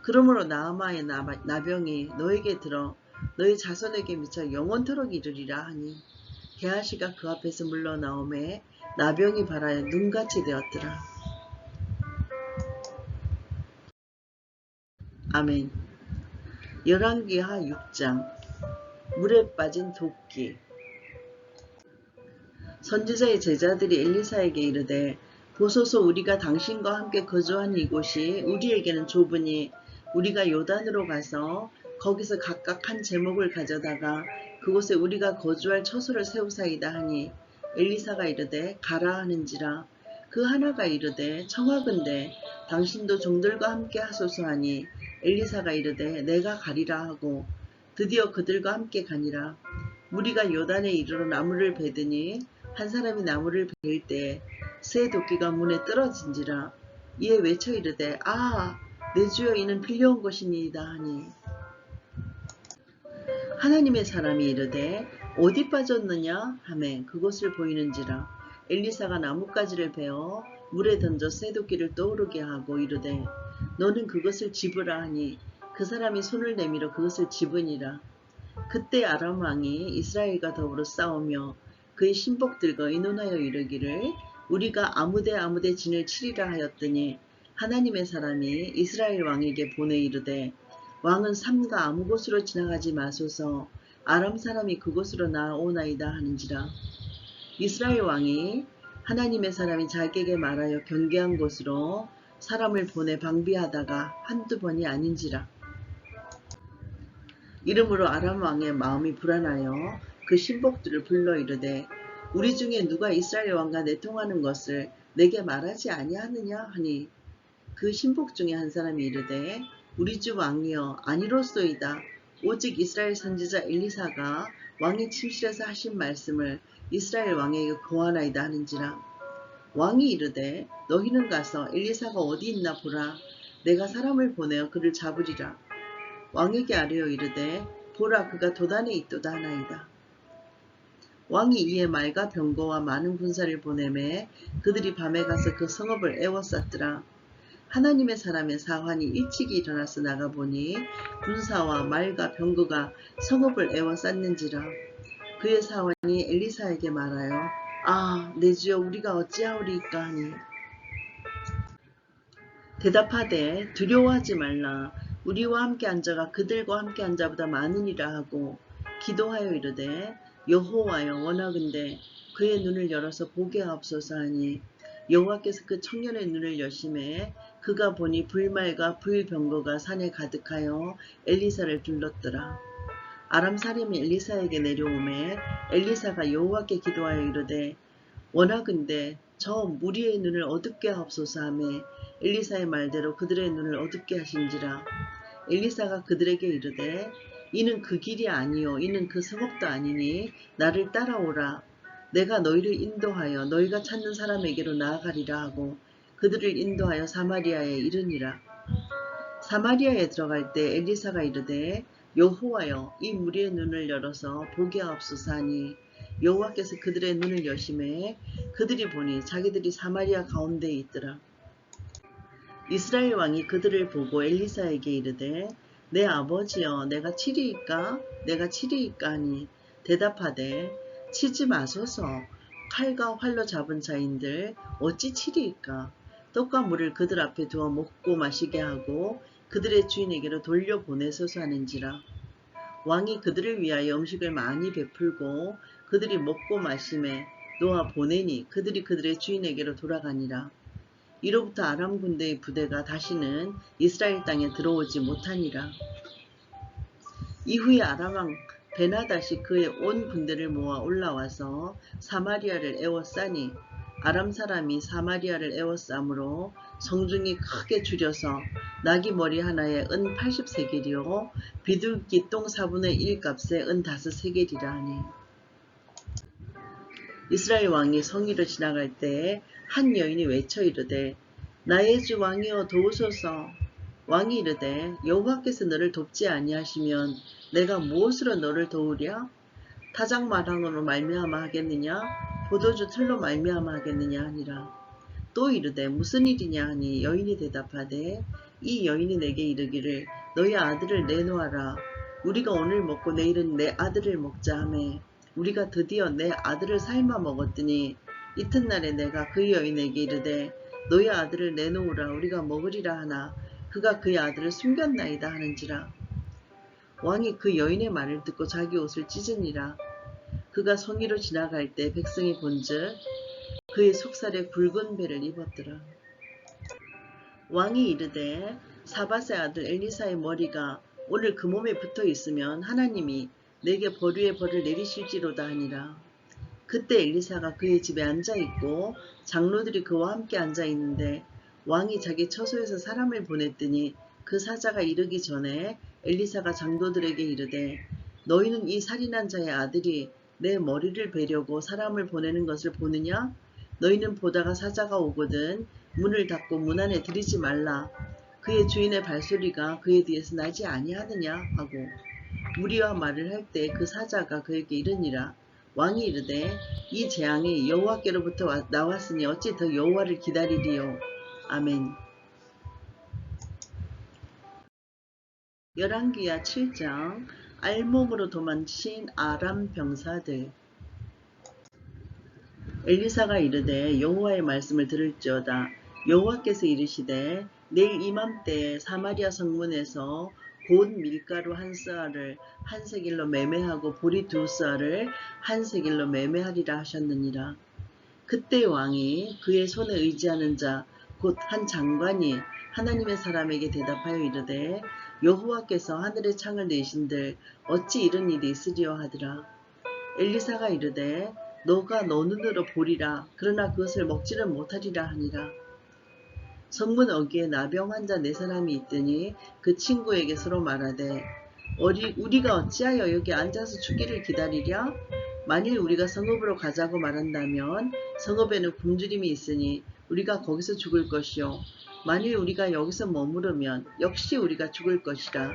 그러므로 나아만의 나병이 너에게 들어 너희 자손에게 미쳐 영원토록 이르리라 하니 게하시가 그 앞에서 물러나오매 나병이 발하여 눈같이 되었더라. 아멘. 열왕기하 6장 물에 빠진 도끼. 선지자의 제자들이 엘리사에게 이르되 보소서 우리가 당신과 함께 거주한 이곳이 우리에게는 좁으니 우리가 요단으로 가서 거기서 각각 한 제목을 가져다가 그곳에 우리가 거주할 처소를 세우사이다 하니 엘리사가 이르되 가라 하는지라. 그 하나가 이르되 청하건대 당신도 종들과 함께 하소서 하니 엘리사가 이르되 내가 가리라 하고 드디어 그들과 함께 가니라. 무리가 요단에 이르러 나무를 베더니 한 사람이 나무를 베일 때에 새 도끼가 문에 떨어진지라. 이에 외쳐 이르되 내 주여 이는 빌려온 것이니이다 하니 하나님의 사람이 이르되 어디 빠졌느냐 하매 그곳을 보이는지라. 엘리사가 나뭇가지를 베어 물에 던져 새 도끼를 떠오르게 하고 이르되 너는 그것을 집으라 하니 그 사람이 손을 내밀어 그것을 집으니라. 그때 아람 왕이 이스라엘과 더불어 싸우며 그의 신복들과 의논하여 이르기를 우리가 아무데 진을 치리라 하였더니 하나님의 사람이 이스라엘 왕에게 보내 이르되 왕은 삼가 아무 곳으로 지나가지 마소서 아람 사람이 그곳으로 나아오나이다 하는지라. 이스라엘 왕이 하나님의 사람이 자기에게 말하여 경계한 곳으로 사람을 보내 방비하다가 한두 번이 아닌지라. 이러므로 아람 왕의 마음이 불안하여 그 신복들을 불러 이르되 우리 중에 누가 이스라엘 왕과 내통하는 것을 내게 말하지 아니하느냐 하니 그 신복 중에 한 사람이 이르되 우리 주 왕이여 아니로소이다. 오직 이스라엘 선지자 엘리사가 왕의 침실에서 하신 말씀을 이스라엘 왕에게 고하나이다 하는지라. 왕이 이르되 너희는 가서 엘리사가 어디 있나 보라. 내가 사람을 보내어 그를 잡으리라. 왕에게 아뢰어 이르되 보라 그가 도단에 있도다 하나이다. 왕이 이에 말과 병거와 많은 군사를 보내매 그들이 밤에 가서 그 성읍을 에워쌌더라. 하나님의 사람의 사환이 일찍이 일어나서 나가보니 군사와 말과 병거가 성읍을 에워쌌는지라. 그의 사환이 엘리사에게 말하여 내 주여 우리가 어찌하오리이까 하니 대답하되 두려워하지 말라. 우리와 함께 한 자가 그들과 함께 한 자보다 많으니라 하고 기도하여 이르되 여호와여 원하건대 그의 눈을 열어서 보게 하옵소서 하니 여호와께서 그 청년의 눈을 여심해 그가 보니 불말과 불병거가 산에 가득하여 엘리사를 둘렀더라. 아람 사람이 엘리사에게 내려오매 엘리사가 여호와께 기도하여 이르되 원하건대 저 무리의 눈을 어둡게 하옵소서 하매 엘리사의 말대로 그들의 눈을 어둡게 하신지라. 엘리사가 그들에게 이르되 이는 그 길이 아니요 이는 그 성읍도 아니니 나를 따라오라. 내가 너희를 인도하여 너희가 찾는 사람에게로 나아가리라 하고 그들을 인도하여 사마리아에 이르니라. 사마리아에 들어갈 때 엘리사가 이르되 여호와여 이 무리의 눈을 열어서 보게 하옵소서 하니 여호와께서 그들의 눈을 여심해 그들이 보니 자기들이 사마리아 가운데에 있더라. 이스라엘 왕이 그들을 보고 엘리사에게 이르되 내 아버지여 내가 치리이까 내가 치리이까 하니 대답하되 치지 마소서 칼과 활로 잡은 자인들 어찌 치리이까. 떡과 물을 그들 앞에 두어 먹고 마시게 하고 그들의 주인에게로 돌려보내소서 하는지라. 왕이 그들을 위하여 음식을 많이 베풀고 그들이 먹고 마심에 놓아 보내니 그들이 그들의 주인에게로 돌아가니라. 이로부터 아람 군대의 부대가 다시는 이스라엘 땅에 들어오지 못하니라. 이후에 아람 왕 베나닷이 그의 온 군대를 모아 올라와서 사마리아를 에워싸니 아람 사람이 사마리아를 에워싸므로 성중이 크게 줄여서 나귀 머리 하나에 은 80세겔이요 비둘기 똥 4분의 1 값에 은 5세겔이라 하니 이스라엘 왕이 성위로 지나갈 때에 한 여인이 외쳐 이르되 나의 주 왕이여 도우소서. 왕이 이르되 여호와께서 너를 돕지 아니하시면 내가 무엇으로 너를 도우랴? 타작 마당으로 말미암아 하겠느냐? 포도주 틀로 말미암아 하겠느냐 하니라. 또 이르되 무슨 일이냐 하니 여인이 대답하되 이 여인이 내게 이르기를 너희 아들을 내놓아라. 우리가 오늘 먹고 내일은 내 아들을 먹자 하매 우리가 드디어 내 아들을 삶아 먹었더니 이튿날에 내가 그 여인에게 이르되 너희 아들을 내놓으라 우리가 먹으리라 하나 그가 그의 아들을 숨겼나이다 하는지라. 왕이 그 여인의 말을 듣고 자기 옷을 찢으니라. 그가 성위로 지나갈 때 백성이 본즉 그의 속살에 굵은 배를 입었더라. 왕이 이르되 사밧의 아들 엘리사의 머리가 오늘 그 몸에 붙어 있으면 하나님이 내게 벌 위에 벌을 내리실지로다 하니라. 그때 엘리사가 그의 집에 앉아있고 장로들이 그와 함께 앉아있는데 왕이 자기 처소에서 사람을 보냈더니 그 사자가 이르기 전에 엘리사가 장로들에게 이르되 너희는 이 살인한 자의 아들이 내 머리를 베려고 사람을 보내는 것을 보느냐? 너희는 보다가 사자가 오거든 문을 닫고 문 안에 들이지 말라. 그의 주인의 발소리가 그의 뒤에서 나지 아니하느냐 하고 무리와 말을 할 때 그 사자가 그에게 이르니라. 왕이 이르되 이 재앙이 여호와께로부터 나왔으니 어찌 더 여호와를 기다리리요. 아멘. 열왕기하 7장 알몸으로 도망친 아람 병사들. 엘리사가 이르되 여호와의 말씀을 들을지어다. 여호와께서 이르시되 내일 이맘때에 사마리아 성문에서 곧 밀가루 한 스아를 한 세겔로 매매하고 보리 두 스아를 한 세겔로 매매하리라 하셨느니라. 그때 왕이 그의 손에 의지하는 자 곧 한 장관이 하나님의 사람에게 대답하여 이르되 여호와께서 하늘의 창을 내신들 어찌 이런 일이 있으리요 하더라. 엘리사가 이르되 너가 너 눈으로 보리라 그러나 그것을 먹지는 못하리라 하니라. 성문 어귀에 나병 환자 네 사람이 있더니 그 친구에게 서로 말하되 우리가 어찌하여 여기 앉아서 죽기를 기다리랴? 만일 우리가 성읍으로 가자고 말한다면 성읍에는 굶주림이 있으니 우리가 거기서 죽을 것이요 만일 우리가 여기서 머무르면 역시 우리가 죽을 것이라.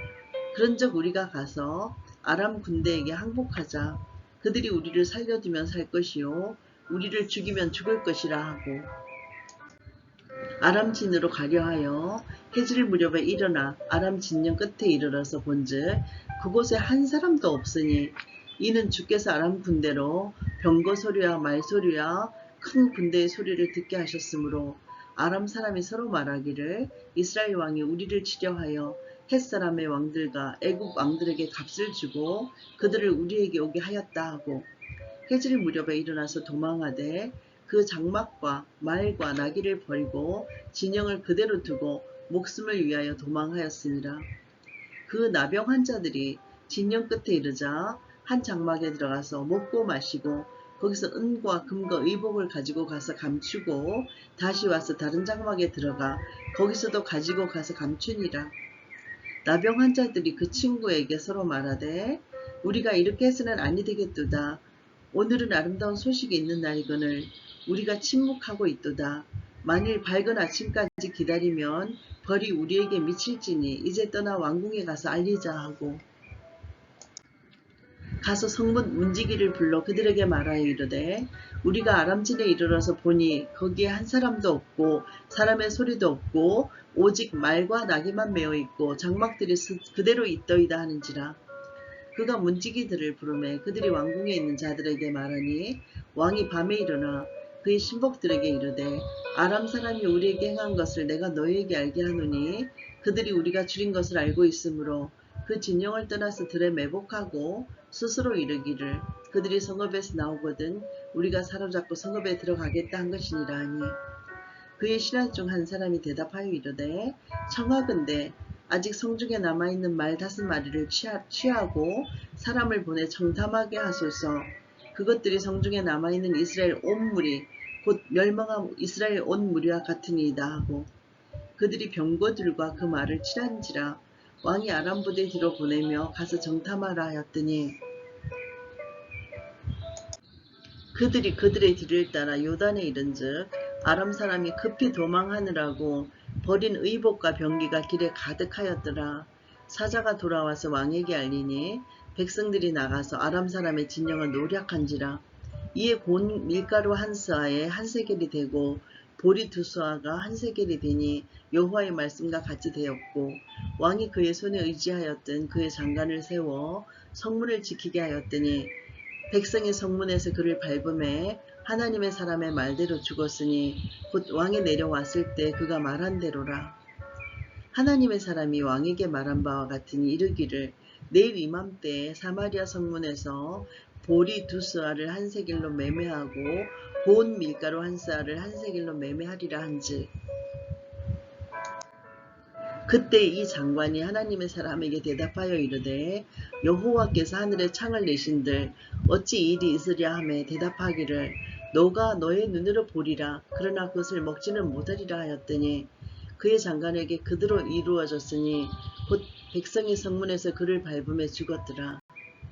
그런즉 우리가 가서 아람 군대에게 항복하자. 그들이 우리를 살려두면 살 것이요 우리를 죽이면 죽을 것이라 하고 아람 진으로 가려 하여 해질 무렵에 일어나 아람 진영 끝에 이르러서 본즉 그곳에 한 사람도 없으니 이는 주께서 아람 군대로 병거 소리와 말 소리와 큰 군대의 소리를 듣게 하셨으므로 아람 사람이 서로 말하기를 이스라엘 왕이 우리를 치려 하여 헷 사람의 왕들과 애국 왕들에게 값을 주고 그들을 우리에게 오게 하였다 하고 해질 무렵에 일어나서 도망하되 그 장막과 말과 나귀를 버리고 진영을 그대로 두고 목숨을 위하여 도망하였으니라. 그 나병 환자들이 진영 끝에 이르자 한 장막에 들어가서 먹고 마시고 거기서 은과 금과 의복을 가지고 가서 감추고 다시 와서 다른 장막에 들어가 거기서도 가지고 가서 감추니라. 나병 환자들이 그 친구에게 서로 말하되 우리가 이렇게 해서는 아니 되겠도다. 오늘은 아름다운 소식이 있는 날이거늘 우리가 침묵하고 있도다. 만일 밝은 아침까지 기다리면 벌이 우리에게 미칠지니 이제 떠나 왕궁에 가서 알리자 하고 가서 성문 문지기를 불러 그들에게 말하여 이르되 우리가 아람진에 이르러서 보니 거기에 한 사람도 없고 사람의 소리도 없고 오직 말과 나귀만 메어 있고 장막들이 그대로 있더이다 하는지라. 그가 문지기들을 부르매 그들이 왕궁에 있는 자들에게 말하니 왕이 밤에 일어나 그의 신복들에게 이르되 아람 사람이 우리에게 행한 것을 내가 너희에게 알게 하노니 그들이 우리가 줄인 것을 알고 있으므로 그 진영을 떠나서 들에 매복하고 스스로 이르기를 그들이 성읍에서 나오거든 우리가 사로잡고 성읍에 들어가겠다 한 것이니라 하니 그의 신하 중 한 사람이 대답하여 이르되 청하건대 아직 성중에 남아있는 말 5마리를 취하고 사람을 보내 청탐하게 하소서. 그것들이 성중에 남아있는 이스라엘 온 무리 곧 멸망한 이스라엘 온 무리와 같으니이다 하고 그들이 병거들과 그 말을 칠한지라. 왕이 아람 부대 뒤로 보내며 가서 정탐하라 하였더니 그들이 그들의 뒤를 따라 요단에 이른즉 아람 사람이 급히 도망하느라고 버린 의복과 병기가 길에 가득하였더라. 사자가 돌아와서 왕에게 알리니 백성들이 나가서 아람 사람의 진영을 노략한지라. 이에 곤 밀가루 한 스아에 한 세겔이 되고 보리 2스아가 한 세겔이 되니 여호와의 말씀과 같이 되었고 왕이 그의 손에 의지하였던 그의 장관을 세워 성문을 지키게 하였더니 백성이 성문에서 그를 밟음에 하나님의 사람의 말대로 죽었으니 곧 왕이 내려왔을 때 그가 말한 대로라. 하나님의 사람이 왕에게 말한 바와 같으니 이르기를 내일 이맘때에 사마리아 성문에서 보리 2스아를 한 세겔로 매매하고 본 밀가루 한 스아를 한 세겔로 매매하리라 한즉 그때 이 장관이 하나님의 사람에게 대답하여 이르되 여호와께서 하늘에 창을 내신들 어찌 일이 있으랴 하매 대답하기를 너가 너의 눈으로 보리라 그러나 그것을 먹지는 못하리라 하였더니 그의 장관에게 그대로 이루어졌으니 곧 백성이 성문에서 그를 밟음에 죽었더라.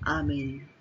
아멘.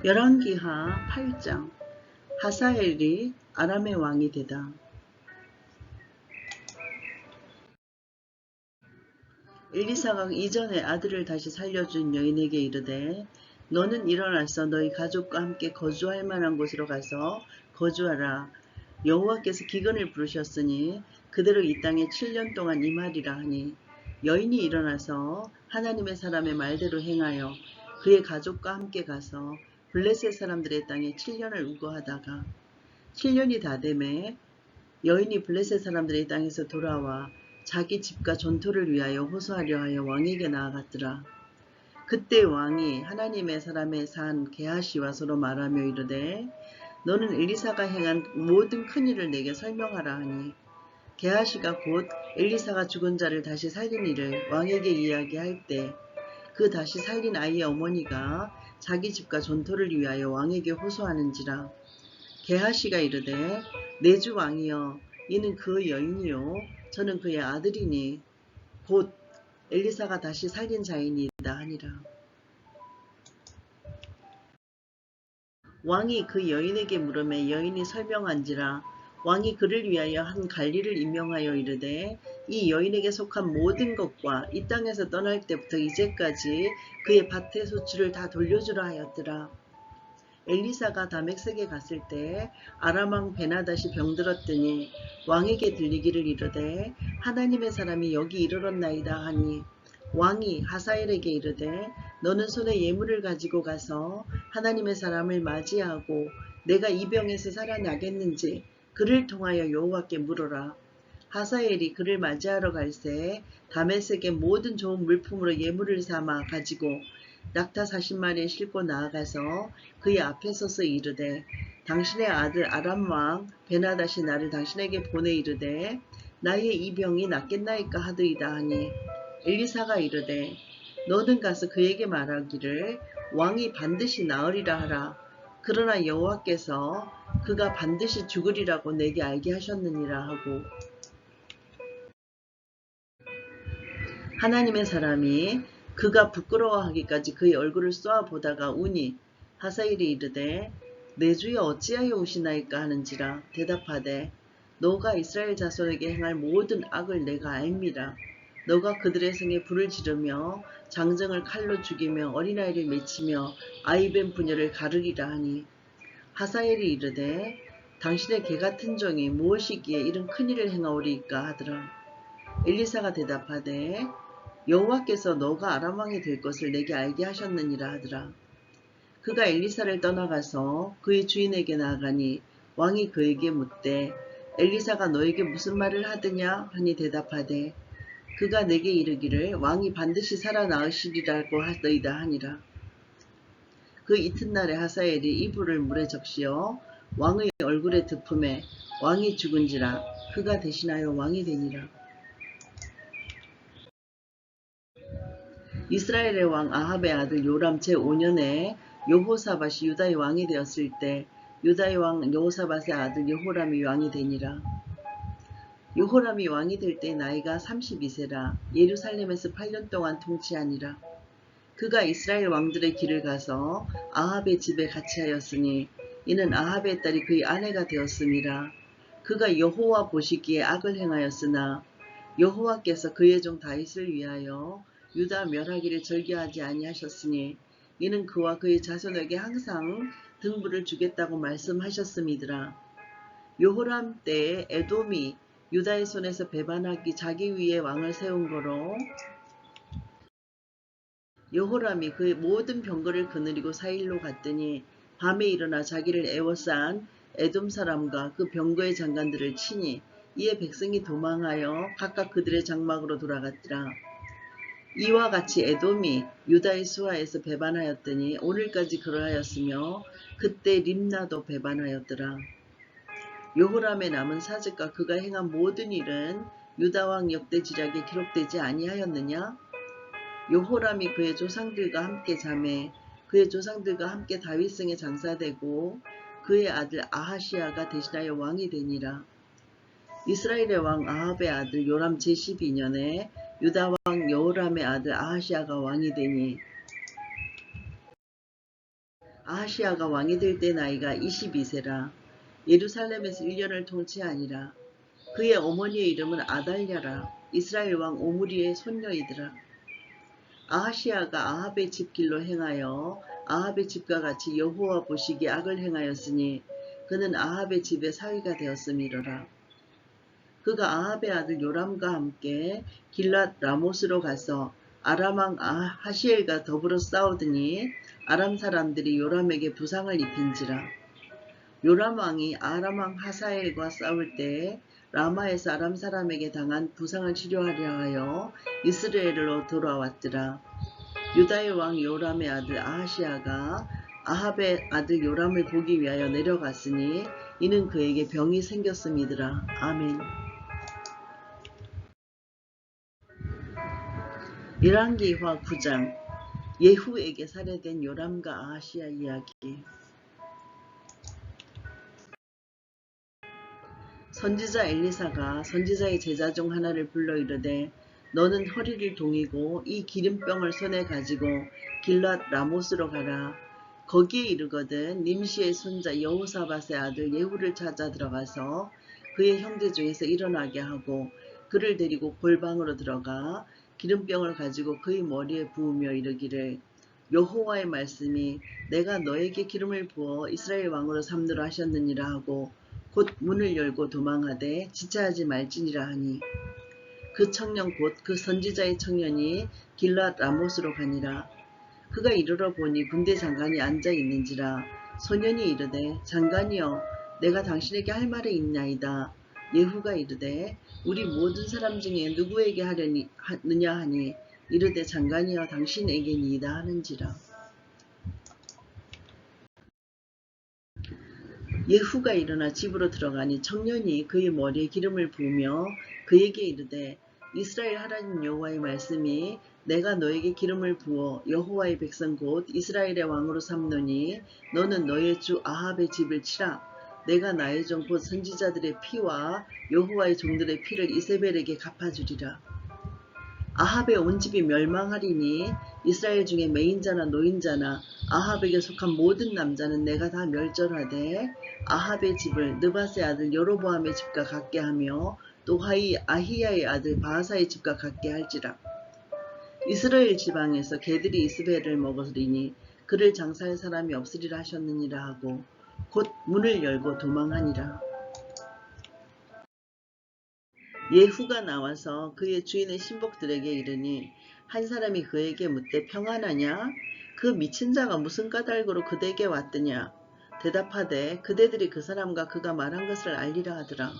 열왕기하 8장. 하사엘이 아람의 왕이 되다. 엘리사가 이전에 아들을 다시 살려준 여인에게 이르되 너는 일어나서 너희 가족과 함께 거주할 만한 곳으로 가서 거주하라. 여호와께서 기근을 부르셨으니 그대로 이 땅에 7년 동안 임하리라 하니 여인이 일어나서 하나님의 사람의 말대로 행하여 그의 가족과 함께 가서 블레셋 사람들의 땅에 7년을 우거하다가 7년이 다 되매 여인이 블레셋 사람들의 땅에서 돌아와 자기 집과 전토를 위하여 호소하려 하여 왕에게 나아갔더라. 그때 왕이 하나님의 사람의 산 게하시와 서로 말하며 이르되 너는 엘리사가 행한 모든 큰일을 내게 설명하라 하니 게하시가 곧 엘리사가 죽은 자를 다시 살린 일을 왕에게 이야기할 때 그 다시 살린 아이의 어머니가 자기 집과 전토를 위하여 왕에게 호소하는지라. 게하시가 이르되 내 주 왕이여 이는 그 여인이요 저는 그의 아들이니 곧 엘리사가 다시 살린 자이니이다 하니라. 왕이 그 여인에게 물으매 여인이 설명한지라. 왕이 그를 위하여 한 관리를 임명하여 이르되 이 여인에게 속한 모든 것과 이 땅에서 떠날 때부터 이제까지 그의 밭의 소출을 다 돌려주라 하였더라. 엘리사가 다메섹에 갔을 때 아람 왕 베나닷이 병들었더니 왕에게 들리기를 이르되 하나님의 사람이 여기 이르렀나이다 하니 왕이 하사엘에게 이르되 너는 손에 예물을 가지고 가서 하나님의 사람을 맞이하고 내가 이 병에서 살아나겠는지 그를 통하여 여호와께 물어라. 하사엘이 그를 맞이하러 갈새 다메섹의 모든 좋은 물품으로 예물을 삼아 가지고 낙타 40마리에 싣고 나아가서 그의 앞에 서서 이르되 당신의 아들 아람 왕 베나닷이 나를 당신에게 보내 이르되 나의 이 병이 낫겠나이까 하더이다 하니 엘리사가 이르되 너는 가서 그에게 말하기를 왕이 반드시 나으리라 하라. 그러나 여호와께서 그가 반드시 죽으리라고 내게 알게 하셨느니라 하고 하나님의 사람이 그가 부끄러워하기까지 그의 얼굴을 쏘아보다가 우니 하사엘이 이르되 내 주여 어찌하여 우시나이까 하는지라. 대답하되 너가 이스라엘 자손에게 행할 모든 악을 내가 알미라. 너가 그들의 성에 불을 지르며 장정을 칼로 죽이며 어린아이를 맺히며 아이벤 부녀를 가르리라 하니 하사엘이 이르되 당신의 개같은 종이 무엇이기에 이런 큰일을 행하오리이까 하더라. 엘리사가 대답하되 여호와께서 너가 아람 왕이 될 것을 내게 알게 하셨느니라 하더라. 그가 엘리사를 떠나가서 그의 주인에게 나아가니 왕이 그에게 묻되 엘리사가 너에게 무슨 말을 하더냐 하니 대답하되 그가 내게 이르기를 왕이 반드시 살아나으시리라고 하더이다 하니라. 그 이튿날에 하사엘이 이불을 물에 적시어 왕의 얼굴에 덮음에 왕이 죽은지라. 그가 대신하여 왕이 되니라. 이스라엘의 왕 아합의 아들 요람 제5년에 여호사밧이 유다의 왕이 되었을 때 유다의 왕 여호사밧의 아들 여호람이 왕이 되니라. 여호람이 왕이 될 때 나이가 32세라. 예루살렘에서 8년 동안 통치하니라. 그가 이스라엘 왕들의 길을 가서 아합의 집에 같이 하였으니 이는 아합의 딸이 그의 아내가 되었음이라. 그가 여호와 보시기에 악을 행하였으나 여호와께서 그의 종 다윗을 위하여 유다 멸하기를 절개하지 아니하셨으니 이는 그와 그의 자손에게 항상 등불을 주겠다고 말씀하셨음이더라. 여호람 때에 에돔이 유다의 손에서 배반하기 자기 위에 왕을 세운 거로 여호람이 그의 모든 병거를 거느리고 사일로 갔더니 밤에 일어나 자기를 애워싼 에돔 사람과 그 병거의 장관들을 치니 이에 백성이 도망하여 각각 그들의 장막으로 돌아갔더라. 이와 같이 에돔이 유다의 수하에서 배반하였더니 오늘까지 그러하였으며 그때 림나도 배반하였더라. 여호람의 남은 사직과 그가 행한 모든 일은 유다왕 역대지략에 기록되지 아니하였느냐? 여호람이 그의 조상들과 함께 자매 그의 조상들과 함께 다윗성에 장사되고 그의 아들 아하시아가 대신하여 왕이 되니라. 이스라엘의 왕 아합의 아들 요람 제12년에 유다 왕 여호람의 아들 아하시아가 왕이 되니 아하시아가 왕이 될 때 나이가 22세라. 예루살렘에서 1년을 통치하니라. 그의 어머니의 이름은 아달랴라. 이스라엘 왕 오므리의 손녀이더라. 아하시아가 아합의 집 길로 행하여 아합의 집과 같이 여호와 보시기에 악을 행하였으니 그는 아합의 집의 사위가 되었음이로라. 그가 아합의 아들 요람과 함께 길랏 라못으로 가서 아람 왕 하시엘과 더불어 싸우더니 아람 사람들이 요람에게 부상을 입힌지라. 요람 왕이 아람 왕 하사엘과 싸울 때 라마에서 아람 사람에게 당한 부상을 치료하려 하여 이스라엘로 돌아왔더라. 유다의 왕 요람의 아들 아하시아가 아합의 아들 요람을 보기 위하여 내려갔으니 이는 그에게 병이 생겼음이더라. 아멘. 열왕기하 9장. 예후에게 살해된 요람과 아하시아 이야기. 선지자 엘리사가 선지자의 제자 중 하나를 불러 이르되 너는 허리를 동이고 이 기름병을 손에 가지고 길랏 라못으로 가라. 거기에 이르거든 님시의 손자 여호사밧의 아들 예후를 찾아 들어가서 그의 형제 중에서 일어나게 하고 그를 데리고 골방으로 들어가 기름병을 가지고 그의 머리에 부으며 이르기를 여호와의 말씀이 내가 너에게 기름을 부어 이스라엘 왕으로 삼노라 하셨느니라 하고 곧 문을 열고 도망하되 지체하지 말지니라 하니 그 청년 곧 그 선지자의 청년이 길랏 라못으로 가니라. 그가 이르러 보니 군대 장관이 앉아 있는지라. 소년이 이르되 장관이여 내가 당신에게 할 말이 있나이다. 예후가 이르되 우리 모든 사람 중에 누구에게 하느냐 하니 이르되 장관이여 당신에게니이다 하는지라. 예후가 일어나 집으로 들어가니 청년이 그의 머리에 기름을 부으며 그에게 이르되 이스라엘 하나님 여호와의 말씀이 내가 너에게 기름을 부어 여호와의 백성 곧 이스라엘의 왕으로 삼노니 너는 너의 주 아합의 집을 치라. 내가 나의 종 곧 선지자들의 피와 여호와의 종들의 피를 이세벨에게 갚아주리라. 아합의 온 집이 멸망하리니 이스라엘 중에 매인자나 노인자나 아합에게 속한 모든 남자는 내가 다 멸절하되 아합의 집을 느밧의 아들 여로보암의 집과 같게 하며 또 아히야의 아들 바하사의 집과 같게 할지라. 이스라엘 지방에서 개들이 이스벨을 먹으리니 그를 장사할 사람이 없으리라 하셨느니라 하고 곧 문을 열고 도망하니라. 예후가 나와서 그의 주인의 신복들에게 이르니 한 사람이 그에게 묻되 평안하냐? 그 미친 자가 무슨 까닭으로 그대에게 왔더냐? 대답하되 그대들이 그 사람과 그가 말한 것을 알리라 하더라.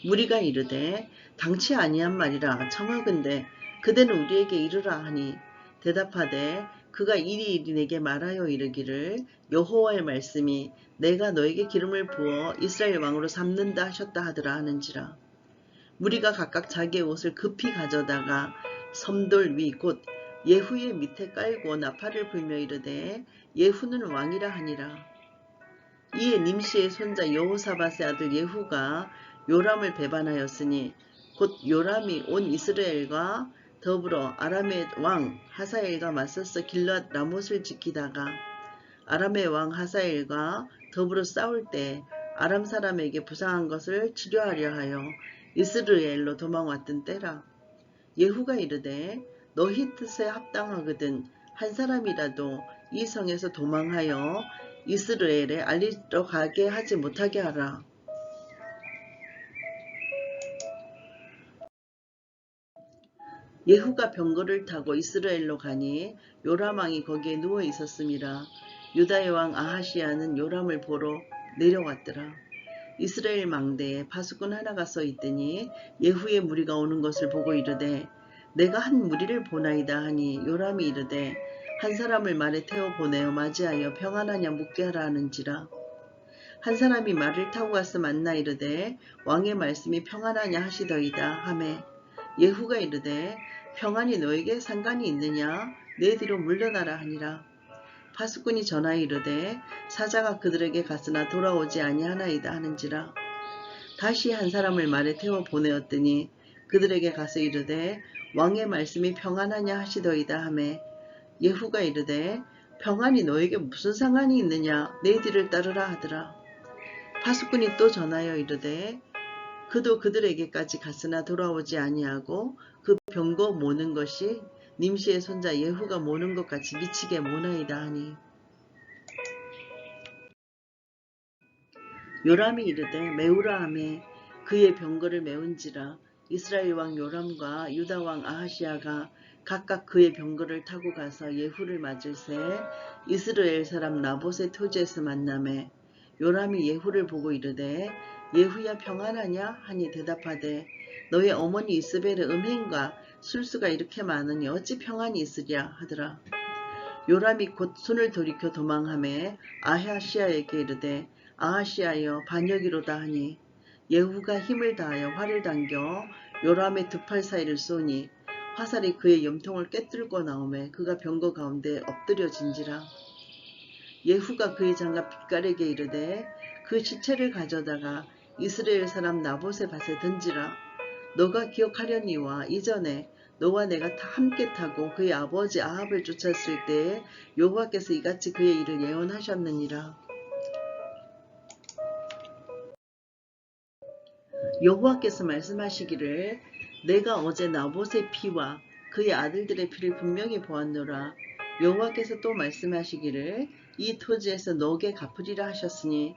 무리가 이르되 당치 아니한 말이라 청하건대 그대는 우리에게 이르라 하니 대답하되 그가 이리 내게 말하여 이르기를 여호와의 말씀이 내가 너에게 기름을 부어 이스라엘 왕으로 삼는다 하셨다 하더라 하는지라. 무리가 각각 자기의 옷을 급히 가져다가 섬돌 위 곧 예후의 밑에 깔고 나팔을 불며 이르되 예후는 왕이라 하니라. 이에 님시의 손자 여호사밧의 아들 예후가 요람을 배반하였으니 곧 요람이 온 이스라엘과 더불어 아람의 왕 하사엘과 맞서서 길랏 라못을 지키다가 아람의 왕 하사엘과 더불어 싸울 때 아람 사람에게 부상한 것을 치료하려 하여 이스라엘로 도망왔던 때라. 예후가 이르되 너희 뜻에 합당하거든 한 사람이라도 이 성에서 도망하여 이스라엘에 알리러 가게 하지 못하게 하라. 예후가 병거를 타고 이스라엘로 가니 요람 왕이 거기에 누워 있었음이라. 유다의 왕 아하시아는 요람을 보러 내려왔더라. 이스라엘 망대에 파수꾼 하나가 서 있더니 예후의 무리가 오는 것을 보고 이르되 내가 한 무리를 보나이다 하니 요람이 이르되 한 사람을 말에 태워 보내어 맞이하여 평안하냐 묻게 하라 하는지라. 한 사람이 말을 타고 가서 만나 이르되 왕의 말씀이 평안하냐 하시더이다 하매 예후가 이르되 평안이 너에게 상관이 있느냐 내 뒤로 물러나라 하니라. 파수꾼이 전하여 이르되 사자가 그들에게 갔으나 돌아오지 아니하나이다 하는지라. 다시 한 사람을 말에 태워 보내었더니 그들에게 가서 이르되 왕의 말씀이 평안하냐 하시더이다 하매 예후가 이르되 평안이 너에게 무슨 상관이 있느냐? 내 뒤를 따르라 하더라. 파수꾼이 또 전하여 이르되 그도 그들에게까지 갔으나 돌아오지 아니하고 그 병거 모는 것이 님시의 손자 예후가 모는 것 같이 미치게 모나이다 하니 요람이 이르되 메우라 하매 그의 병거를 메운지라. 이스라엘 왕 요람과 유다 왕 아하시아가 각각 그의 병거를 타고 가서 예후를 맞을새 이스라엘 사람 나봇의 토지에서 만나매 요람이 예후를 보고 이르되 예후야 평안하냐 하니 대답하되 너의 어머니 이스벨의 음행과 술수가 이렇게 많으니 어찌 평안이 있으랴 하더라. 요람이 곧 손을 돌이켜 도망하매 아하시아에게 이르되 아하시아여 반역이로다 하니 예후가 힘을 다하여 활을 당겨 요람의 두 팔 사이를 쏘니 화살이 그의 염통을 꿰뚫고 나오매 그가 병거 가운데 엎드려진지라. 예후가 그의 장갑 빛깔에게 이르되 그 시체를 가져다가 이스라엘 사람 나봇의 밭에 던지라. 너가 기억하려니와 이전에 너와 내가 함께 타고 그의 아버지 아합을 쫓았을 때에 여호와께서 이같이 그의 일을 예언하셨느니라. 여호와께서 말씀하시기를 내가 어제 나봇의 피와 그의 아들들의 피를 분명히 보았노라. 여호와께서 또 말씀하시기를 이 토지에서 너게 갚으리라 하셨으니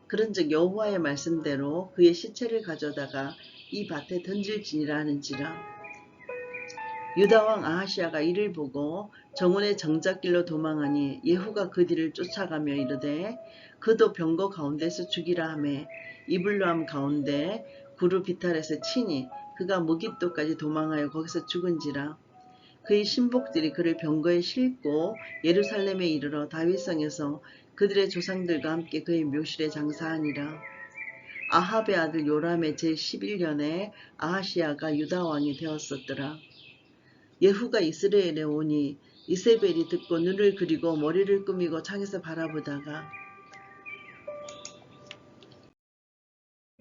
그런즉 여호와의 말씀대로 그의 시체를 가져다가 이 밭에 던질지니라 하는지라. 유다왕 아하시아가 이를 보고 정원의 정작길로 도망하니 예후가 그 뒤를 쫓아가며 이르되 그도 병거 가운데서 죽이라 하매 이블람 가운데 구루 비탈에서 치니 그가 무깃도까지 도망하여 거기서 죽은지라. 그의 신복들이 그를 병거에 싣고 예루살렘에 이르러 다윗성에서 그들의 조상들과 함께 그의 묘실에 장사하니라. 아합의 아들 요람의 제11년에 아하시아가 유다왕이 되었었더라. 예후가 이스라엘에 오니 이세벨이 듣고 눈을 그리고 머리를 꾸미고 창에서 바라보다가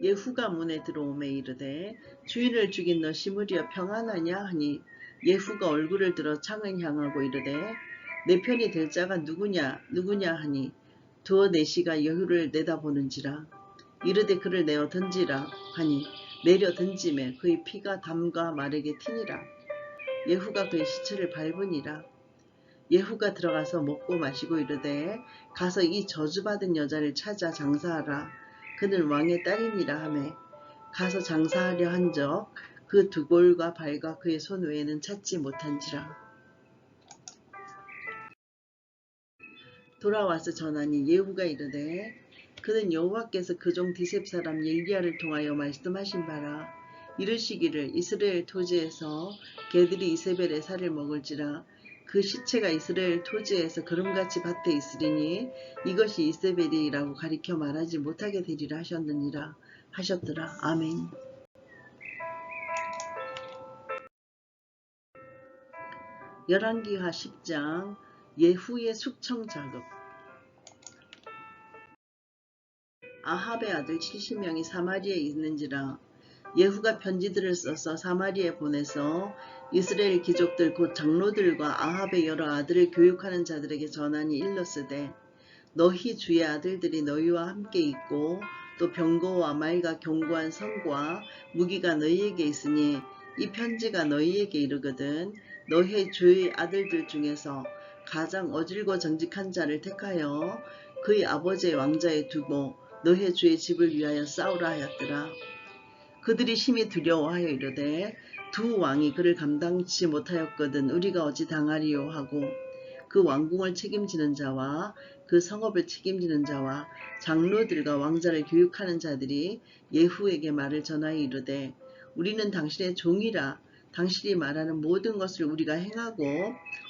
예후가 문에 들어오매 이르되 주인을 죽인 너 시므리여 평안하냐 하니 예후가 얼굴을 들어 창을 향하고 이르되 내 편이 될 자가 누구냐 하니 두어 내시가 예후를 내다보는지라. 이르되 그를 내어 던지라 하니 내려 던짐에 그의 피가 담과 마르게 튀니라. 예후가 그의 시체를 밟으니라. 예후가 들어가서 먹고 마시고 이르되 가서 이 저주받은 여자를 찾아 장사하라. 그는 왕의 딸이니라 하매 가서 장사하려 한적 그 두 골과 발과 그의 손 외에는 찾지 못한지라. 돌아와서 전하니 예후가 이르되 그는 여호와께서 그종 디셉 사람 엘리야를 통하여 말씀하신 바라. 이르시기를 이스라엘 토지에서 개들이 이세벨의 살을 먹을지라. 그 시체가 이스라엘 토지에서 그름같이 밭에 있으리니 이것이 이세벨이라고 가리켜 말하지 못하게 되리라 하셨더라. 아멘. 열왕기하 10장 예후의 숙청 작업. 아합의 아들 70명이 사마리아에 있는지라. 예후가 편지들을 써서 사마리아에 보내서 이스라엘 귀족들 곧 장로들과 아합의 여러 아들을 교육하는 자들에게 전하니 일렀으되 너희 주의 아들들이 너희와 함께 있고 또 병거와 말과 견고한 성과 무기가 너희에게 있으니 이 편지가 너희에게 이르거든 너희 주의 아들들 중에서 가장 어질고 정직한 자를 택하여 그의 아버지의 왕자에 두고 너희 주의 집을 위하여 싸우라 하였더라. 그들이 심히 두려워하여 이르되 두 왕이 그를 감당치 못하였거든 우리가 어찌 당하리요 하고 그 왕궁을 책임지는 자와 그 성읍을 책임지는 자와 장로들과 왕자를 교육하는 자들이 예후에게 말을 전하여 이르되 우리는 당신의 종이라. 당신이 말하는 모든 것을 우리가 행하고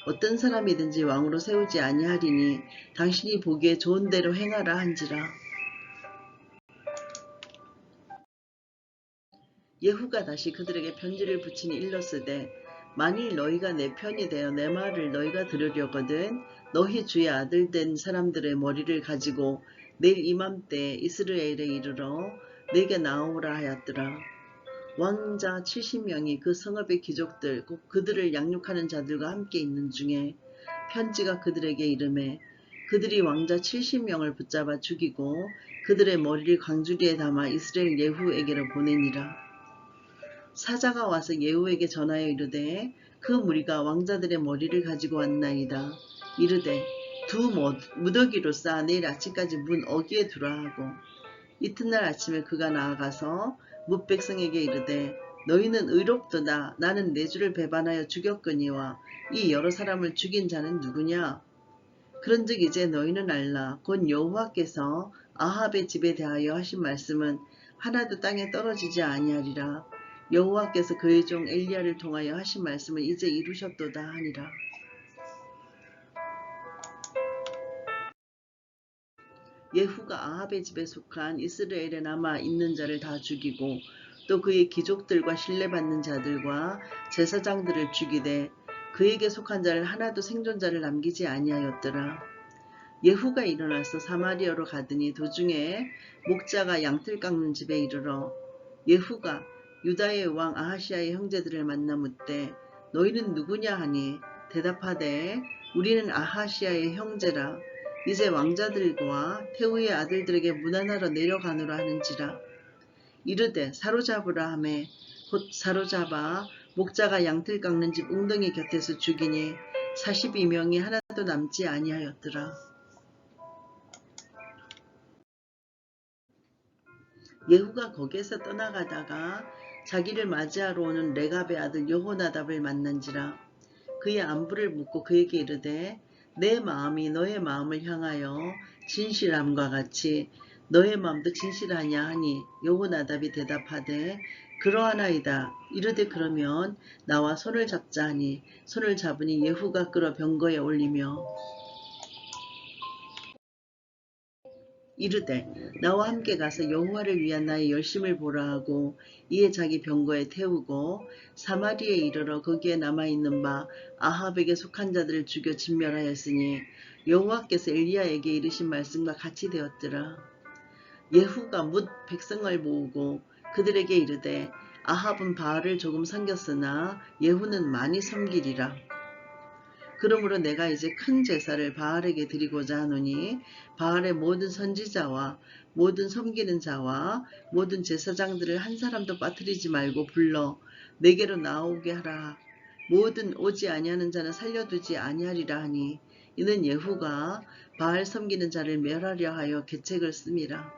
어떤 사람이든지 왕으로 세우지 아니하리니 당신이 보기에 좋은 대로 행하라 한지라. 예후가 다시 그들에게 편지를 붙이니 일렀으되 만일 너희가 내 편이 되어 내 말을 너희가 들으려거든 너희 주의 아들 된 사람들의 머리를 가지고 내일 이맘때 이스라엘에 이르러 내게 나오라 하였더라. 왕자 70명이 그 성읍의 귀족들 곧 그들을 양육하는 자들과 함께 있는 중에 편지가 그들에게 이르매 그들이 왕자 70명을 붙잡아 죽이고 그들의 머리를 광주리에 담아 이스라엘 예후에게로 보내니라. 사자가 와서 예후에게 전하여 이르되 그 무리가 왕자들의 머리를 가지고 왔나이다. 이르되 두 무더기로 쌓아 내일 아침까지 문 어귀에 두라 하고 이튿날 아침에 그가 나아가서 뭇 백성에게 이르되 너희는 의롭도다. 나는 내 주를 배반하여 죽였거니와 이 여러 사람을 죽인 자는 누구냐? 그런즉 이제 너희는 알라. 곧 여호와께서 아합의 집에 대하여 하신 말씀은 하나도 땅에 떨어지지 아니하리라. 여호와께서 그의 종 엘리야를 통하여 하신 말씀을 이제 이루셨도다 하니라. 예후가 아합의 집에 속한 이스라엘에 남아 있는 자를 다 죽이고 또 그의 귀족들과 신뢰받는 자들과 제사장들을 죽이되 그에게 속한 자를 하나도 생존자를 남기지 아니하였더라. 예후가 일어나서 사마리아로 가더니 도중에 목자가 양틀 깎는 집에 이르러 예후가 유다의 왕 아하시아의 형제들을 만나 묻되 너희는 누구냐 하니 대답하되 우리는 아하시아의 형제라. 이제 왕자들과 태후의 아들들에게 문안하러 내려가노라 하는지라. 이르되 사로잡으라 하매 곧 사로잡아 목자가 양틀 깎는 집 웅덩이 곁에서 죽이니 42명이 하나도 남지 아니하였더라. 예후가 거기에서 떠나가다가 자기를 맞이하러 오는 레갑의 아들 여호나답을 만난지라. 그의 안부를 묻고 그에게 이르되 내 마음이 너의 마음을 향하여 진실함과 같이 너의 마음도 진실하냐 하니 여호나답이 대답하되 그러하나이다. 이르되 그러면 나와 손을 잡자 하니 손을 잡으니 예후가 끌어 병거에 올리며 이르되 나와 함께 가서 여호와를 위한 나의 열심을 보라 하고 이에 자기 병거에 태우고 사마리에 이르러 거기에 남아있는 바 아합에게 속한 자들을 죽여 진멸하였으니 여호와께서 엘리야에게 이르신 말씀과 같이 되었더라. 예후가 뭇 백성을 모으고 그들에게 이르되 아합은 바알을 조금 섬겼으나 예후는 많이 섬기리라. 그러므로 내가 이제 큰 제사를 바알에게 드리고자 하노니 바알의 모든 선지자와 모든 섬기는 자와 모든 제사장들을 한 사람도 빠뜨리지 말고 불러 내게로 나오게 하라. 모든 오지 아니하는 자는 살려두지 아니하리라 하니 이는 예후가 바알 섬기는 자를 멸하려 하여 계책을 씁니다.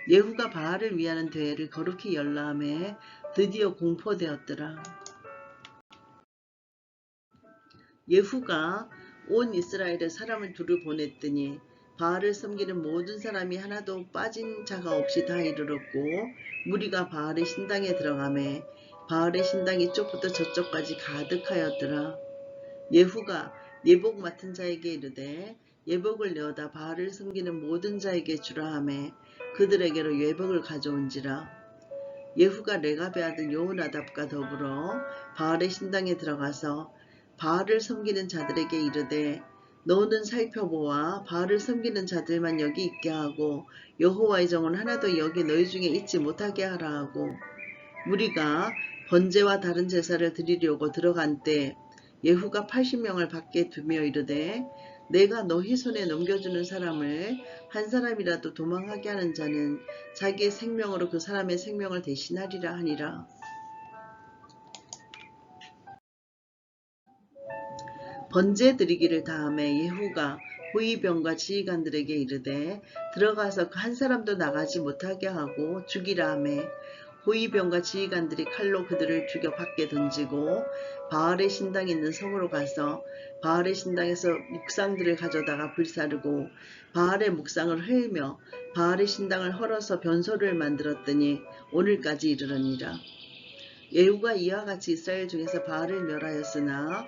예후가 바알을 위하는 대회를 거룩히 열라하매 드디어 공포되었더라. 예후가 온 이스라엘에 사람을 두루 보냈더니 바알을 섬기는 모든 사람이 하나도 빠진 자가 없이 다 이르렀고 무리가 바알의 신당에 들어가매 바알의 신당이 이쪽부터 저쪽까지 가득하였더라. 예후가 예복 맡은 자에게 이르되 예복을 내어다 바알을 섬기는 모든 자에게 주라 하매 그들에게로 예복을 가져온지라. 예후가 레갑의 아들 여호나답과 더불어 바알의 신당에 들어가서 바알을 섬기는 자들에게 이르되 너는 살펴보아 바알을 섬기는 자들만 여기 있게 하고 여호와의 정은 하나도 여기 너희 중에 있지 못하게 하라 하고 무리가 번제와 다른 제사를 드리려고 들어간 때 예후가 80명을 밖에 두며 이르되 내가 너희 손에 넘겨주는 사람을 한 사람이라도 도망하게 하는 자는 자기의 생명으로 그 사람의 생명을 대신하리라 하니라. 번제 드리기를 다음에 예후가 호위병과 지휘관들에게 이르되 들어가서 그 한 사람도 나가지 못하게 하고 죽이라 하매 호위병과 지휘관들이 칼로 그들을 죽여 밖에 던지고 바알의 신당에 있는 성으로 가서 바알의 신당에서 묵상들을 가져다가 불사르고 바알의 묵상을 헐며 바알의 신당을 헐어서 변소를 만들었더니 오늘까지 이르러니라. 예후가 이와 같이 이스라엘 중에서 바알을 멸하였으나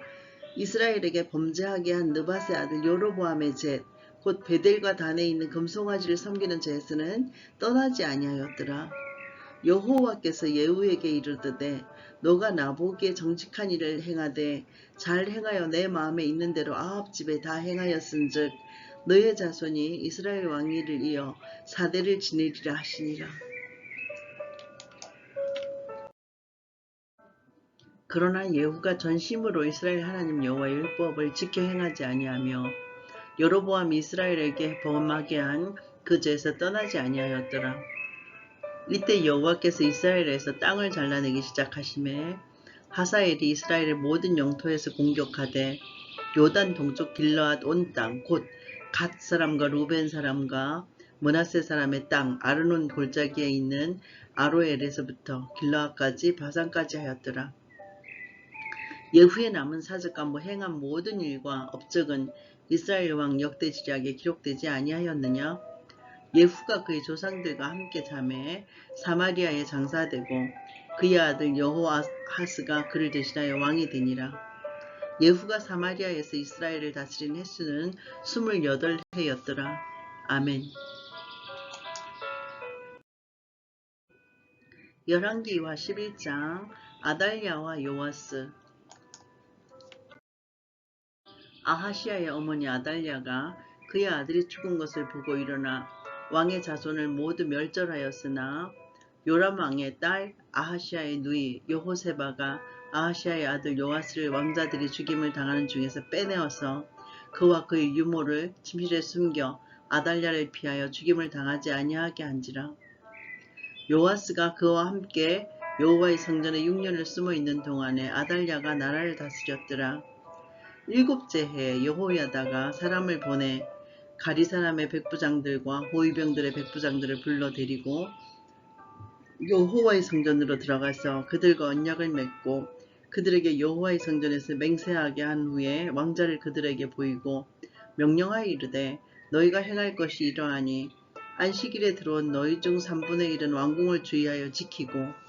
이스라엘에게 범죄하게 한 느밧의 아들 여로보암의 젯, 곧 베델과 단에 있는 금송아지를 섬기는 젯은 떠나지 아니하였더라. 여호와께서 예후에게 이르시되 너가 나보기에 정직한 일을 행하되 잘 행하여 내 마음에 있는 대로 아합 집에 다 행하였은즉 너의 자손이 이스라엘 왕위를 이어 4대를 지내리라 하시니라. 그러나 예후가 전심으로 이스라엘 하나님 여호와의 율법을 지켜 행하지 아니하며 여로보암이 이스라엘에게 범하게 한 그 죄에서 떠나지 아니하였더라. 이때 여호와께서 이스라엘에서 땅을 잘라내기 시작하심에 하사엘이 이스라엘의 모든 영토에서 공격하되 요단 동쪽 길르앗 온 땅 곧 갓 사람과 루벤 사람과 므낫세 사람의 땅 아르논 골짜기에 있는 아로엘에서부터 길르앗까지 바산까지 하였더라. 예후의 남은 사적과 행한 모든 일과 업적은 이스라엘 왕 역대지략에 기록되지 아니하였느냐? 예후가 그의 조상들과 함께 자매해 사마리아에 장사되고 그의 아들 여호아하스가 그를 대신하여 왕이 되니라. 예후가 사마리아에서 이스라엘을 다스린 횟수는 28해였더라. 아멘. 열왕기와 11장 아달랴와 요아스. 아하시아의 어머니 아달랴가 그의 아들이 죽은 것을 보고 일어나 왕의 자손을 모두 멸절하였으나 요람 왕의 딸 아하시아의 누이 여호세바가 아하시아의 아들 요아스를 왕자들이 죽임을 당하는 중에서 빼내어서 그와 그의 유모를 침실에 숨겨 아달랴를 피하여 죽임을 당하지 아니하게 한지라. 요아스가 그와 함께 여호와의 성전에 6년을 숨어있는 동안에 아달랴가 나라를 다스렸더라. 7째 해에 여호야다가 사람을 보내 가리 사람의 백부장들과 호위병들의 백부장들을 불러 데리고 여호와의 성전으로 들어가서 그들과 언약을 맺고 그들에게 여호와의 성전에서 맹세하게 한 후에 왕자를 그들에게 보이고 명령하여 이르되 너희가 행할 것이 이러하니 안식일에 들어온 너희 중 3분의 1은 왕궁을 주의하여 지키고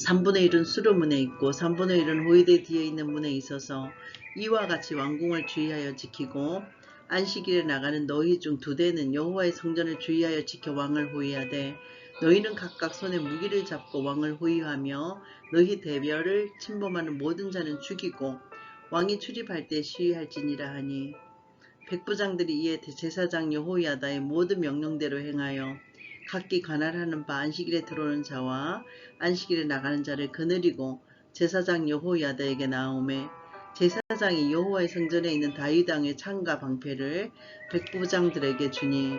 3분의 1은 수로문에 있고 3분의 1은 호위대 뒤에 있는 문에 있어서 이와 같이 왕궁을 주의하여 지키고 안식일에 나가는 너희 중 2대는 여호와의 성전을 주의하여 지켜 왕을 호위하되 너희는 각각 손에 무기를 잡고 왕을 호위하며 너희 대별을 침범하는 모든 자는 죽이고 왕이 출입할 때 시위할지니라 하니 백부장들이 이에 제사장 여호야다의 모든 명령대로 행하여 각기 관할하는 바 안식일에 들어오는 자와 안식일에 나가는 자를 거느리고 제사장 여호야다에게 나오매 제사장이 여호와의 성전에 있는 다윗 왕의 창과 방패를 백부장들에게 주니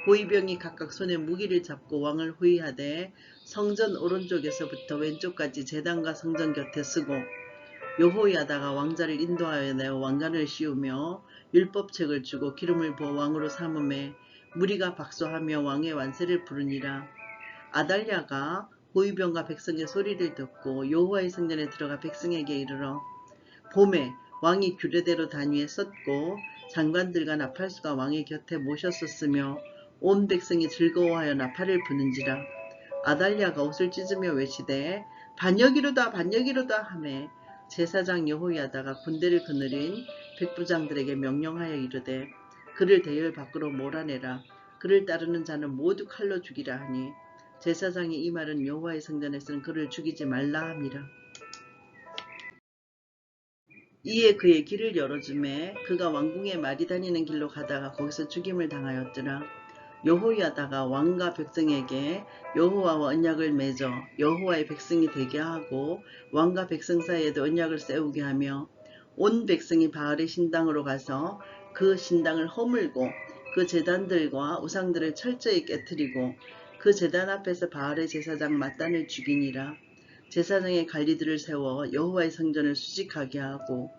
호위병이 각각 손에 무기를 잡고 왕을 호위하되 성전 오른쪽에서부터 왼쪽까지 제단과 성전 곁에 쓰고 여호야다가 왕자를 인도하여 내어 왕관을 씌우며 율법책을 주고 기름을 부어 왕으로 삼음에 무리가 박수하며 왕의 완세를 부르니라. 아달랴가 호위병과 백성의 소리를 듣고 여호와의 성전에 들어가 백성에게 이르러 봄에 왕이 규례대로 단위에 썼고 장관들과 나팔수가 왕의 곁에 모셨었으며 온 백성이 즐거워하여 나팔을 부는지라. 아달랴가 옷을 찢으며 외치되 반역이로다 반역이로다 하매 제사장 여호야다가 군대를 거느린 백부장들에게 명령하여 이르되 그를 대열 밖으로 몰아내라. 그를 따르는 자는 모두 칼로 죽이라 하니 제사장이 이 말은 여호와의 성전에서는 그를 죽이지 말라 함이라. 이에 그의 길을 열어주매 그가 왕궁에 말이 다니는 길로 가다가 거기서 죽임을 당하였더라. 여호야다가 왕과 백성에게 여호와와 언약을 맺어 여호와의 백성이 되게 하고 왕과 백성 사이에도 언약을 세우게 하며 온 백성이 바알의 신당으로 가서 그 신당을 허물고 그 제단들과 우상들을 철저히 깨뜨리고 그 제단 앞에서 바알의 제사장 mat단을 죽이니라. 제사장의 관리들을 세워 여호와의 성전을 수직하게 하고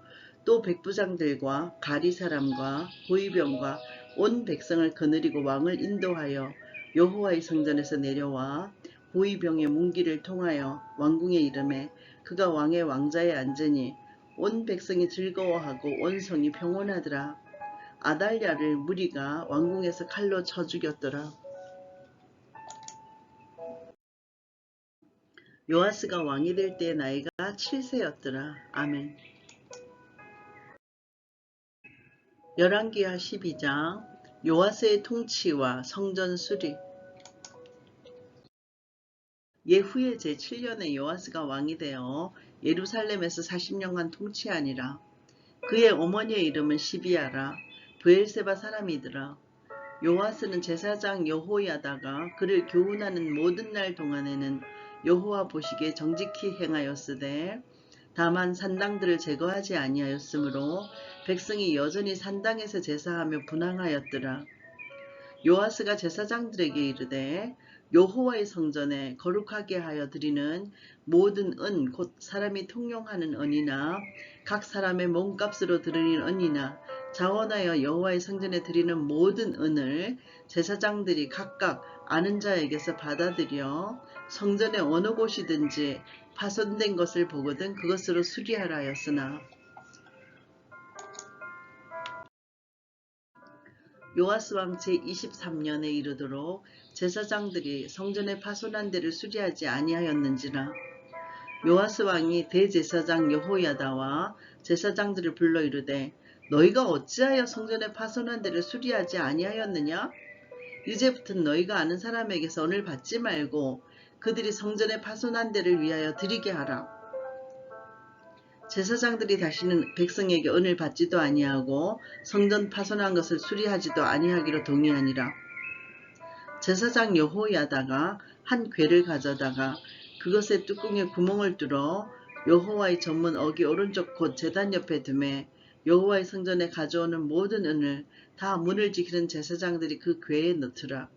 또 백부장들과 가리 사람과 호위병과 온 백성을 거느리고 왕을 인도하여 여호와의 성전에서 내려와 호위병의 문기를 통하여 왕궁에 이르매 그가 왕의 왕자에 앉으니 온 백성이 즐거워하고 온 성이 평온하더라. 아달랴를 무리가 왕궁에서 칼로 쳐 죽였더라. 요아스가 왕이 될 때 나이가 7세였더라. 아멘. 열왕기하 12장 요아스의 통치와 성전 수리. 예후의 제7년에 요아스가 왕이 되어 예루살렘에서 40년간 통치하니라. 그의 어머니의 이름은 시비아라. 브엘세바 사람이더라. 요아스는 제사장 여호야다가 그를 교훈하는 모든 날 동안에는 여호와 보시기에 정직히 행하였으되 다만 산당들을 제거하지 아니하였으므로 백성이 여전히 산당에서 제사하며 분향하였더라. 요아스가 제사장들에게 이르되 여호와의 성전에 거룩하게 하여 드리는 모든 은 곧 사람이 통용하는 은이나 각 사람의 몸값으로 드리는 은이나 자원하여 여호와의 성전에 드리는 모든 은을 제사장들이 각각 아는 자에게서 받아들여 성전의 어느 곳이든지 파손된 것을 보거든 그것으로 수리하라 하였으나 요아스 왕 제23년에 이르도록 제사장들이 성전의 파손한 데를 수리하지 아니하였는지라. 요아스 왕이 대제사장 여호야다와 제사장들을 불러 이르되 너희가 어찌하여 성전의 파손한 데를 수리하지 아니하였느냐? 이제부터는 너희가 아는 사람에게서 은을 받지 말고 그들이 성전의 파손한 데를 위하여 드리게 하라. 제사장들이 다시는 백성에게 은을 받지도 아니하고 성전 파손한 것을 수리하지도 아니하기로 동의하니라. 제사장 여호야다가 한 궤를 가져다가 그것의 뚜껑에 구멍을 뚫어 여호와의 전문 어기 오른쪽 곧 제단 옆에 두매 여호와의 성전에 가져오는 모든 은을 다 문을 지키는 제사장들이 그 궤에 넣더라.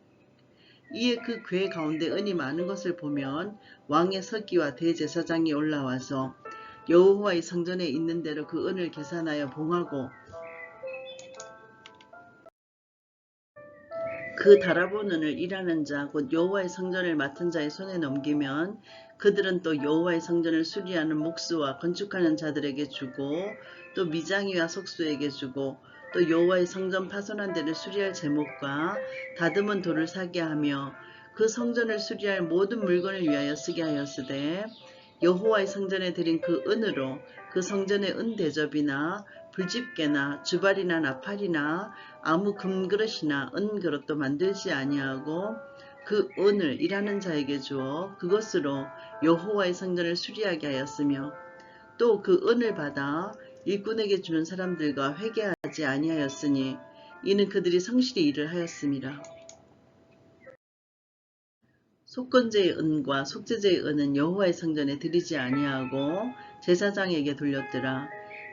이에 그 궤 가운데 은이 많은 것을 보면 왕의 서기와 대제사장이 올라와서 여호와의 성전에 있는 대로 그 은을 계산하여 봉하고 그 달아본 은을 일하는 자 곧 여호와의 성전을 맡은 자의 손에 넘기면 그들은 또 여호와의 성전을 수리하는 목수와 건축하는 자들에게 주고 또 미장이와 속수에게 주고 또 여호와의 성전 파손한 데를 수리할 제목과 다듬은 돌을 사게 하며 그 성전을 수리할 모든 물건을 위하여 쓰게 하였으되 여호와의 성전에 드린 그 은으로 그 성전의 은대접이나 불집게나 주발이나 나팔이나 아무 금그릇이나 은그릇도 만들지 아니하고 그 은을 일하는 자에게 주어 그것으로 여호와의 성전을 수리하게 하였으며 또 그 은을 받아 일꾼에게 주는 사람들과 회개하지 아니하였으니 이는 그들이 성실히 일을 하였음이라. 속건제의 은과 속죄제의 은은 여호와의 성전에 드리지 아니하고 제사장에게 돌렸더라.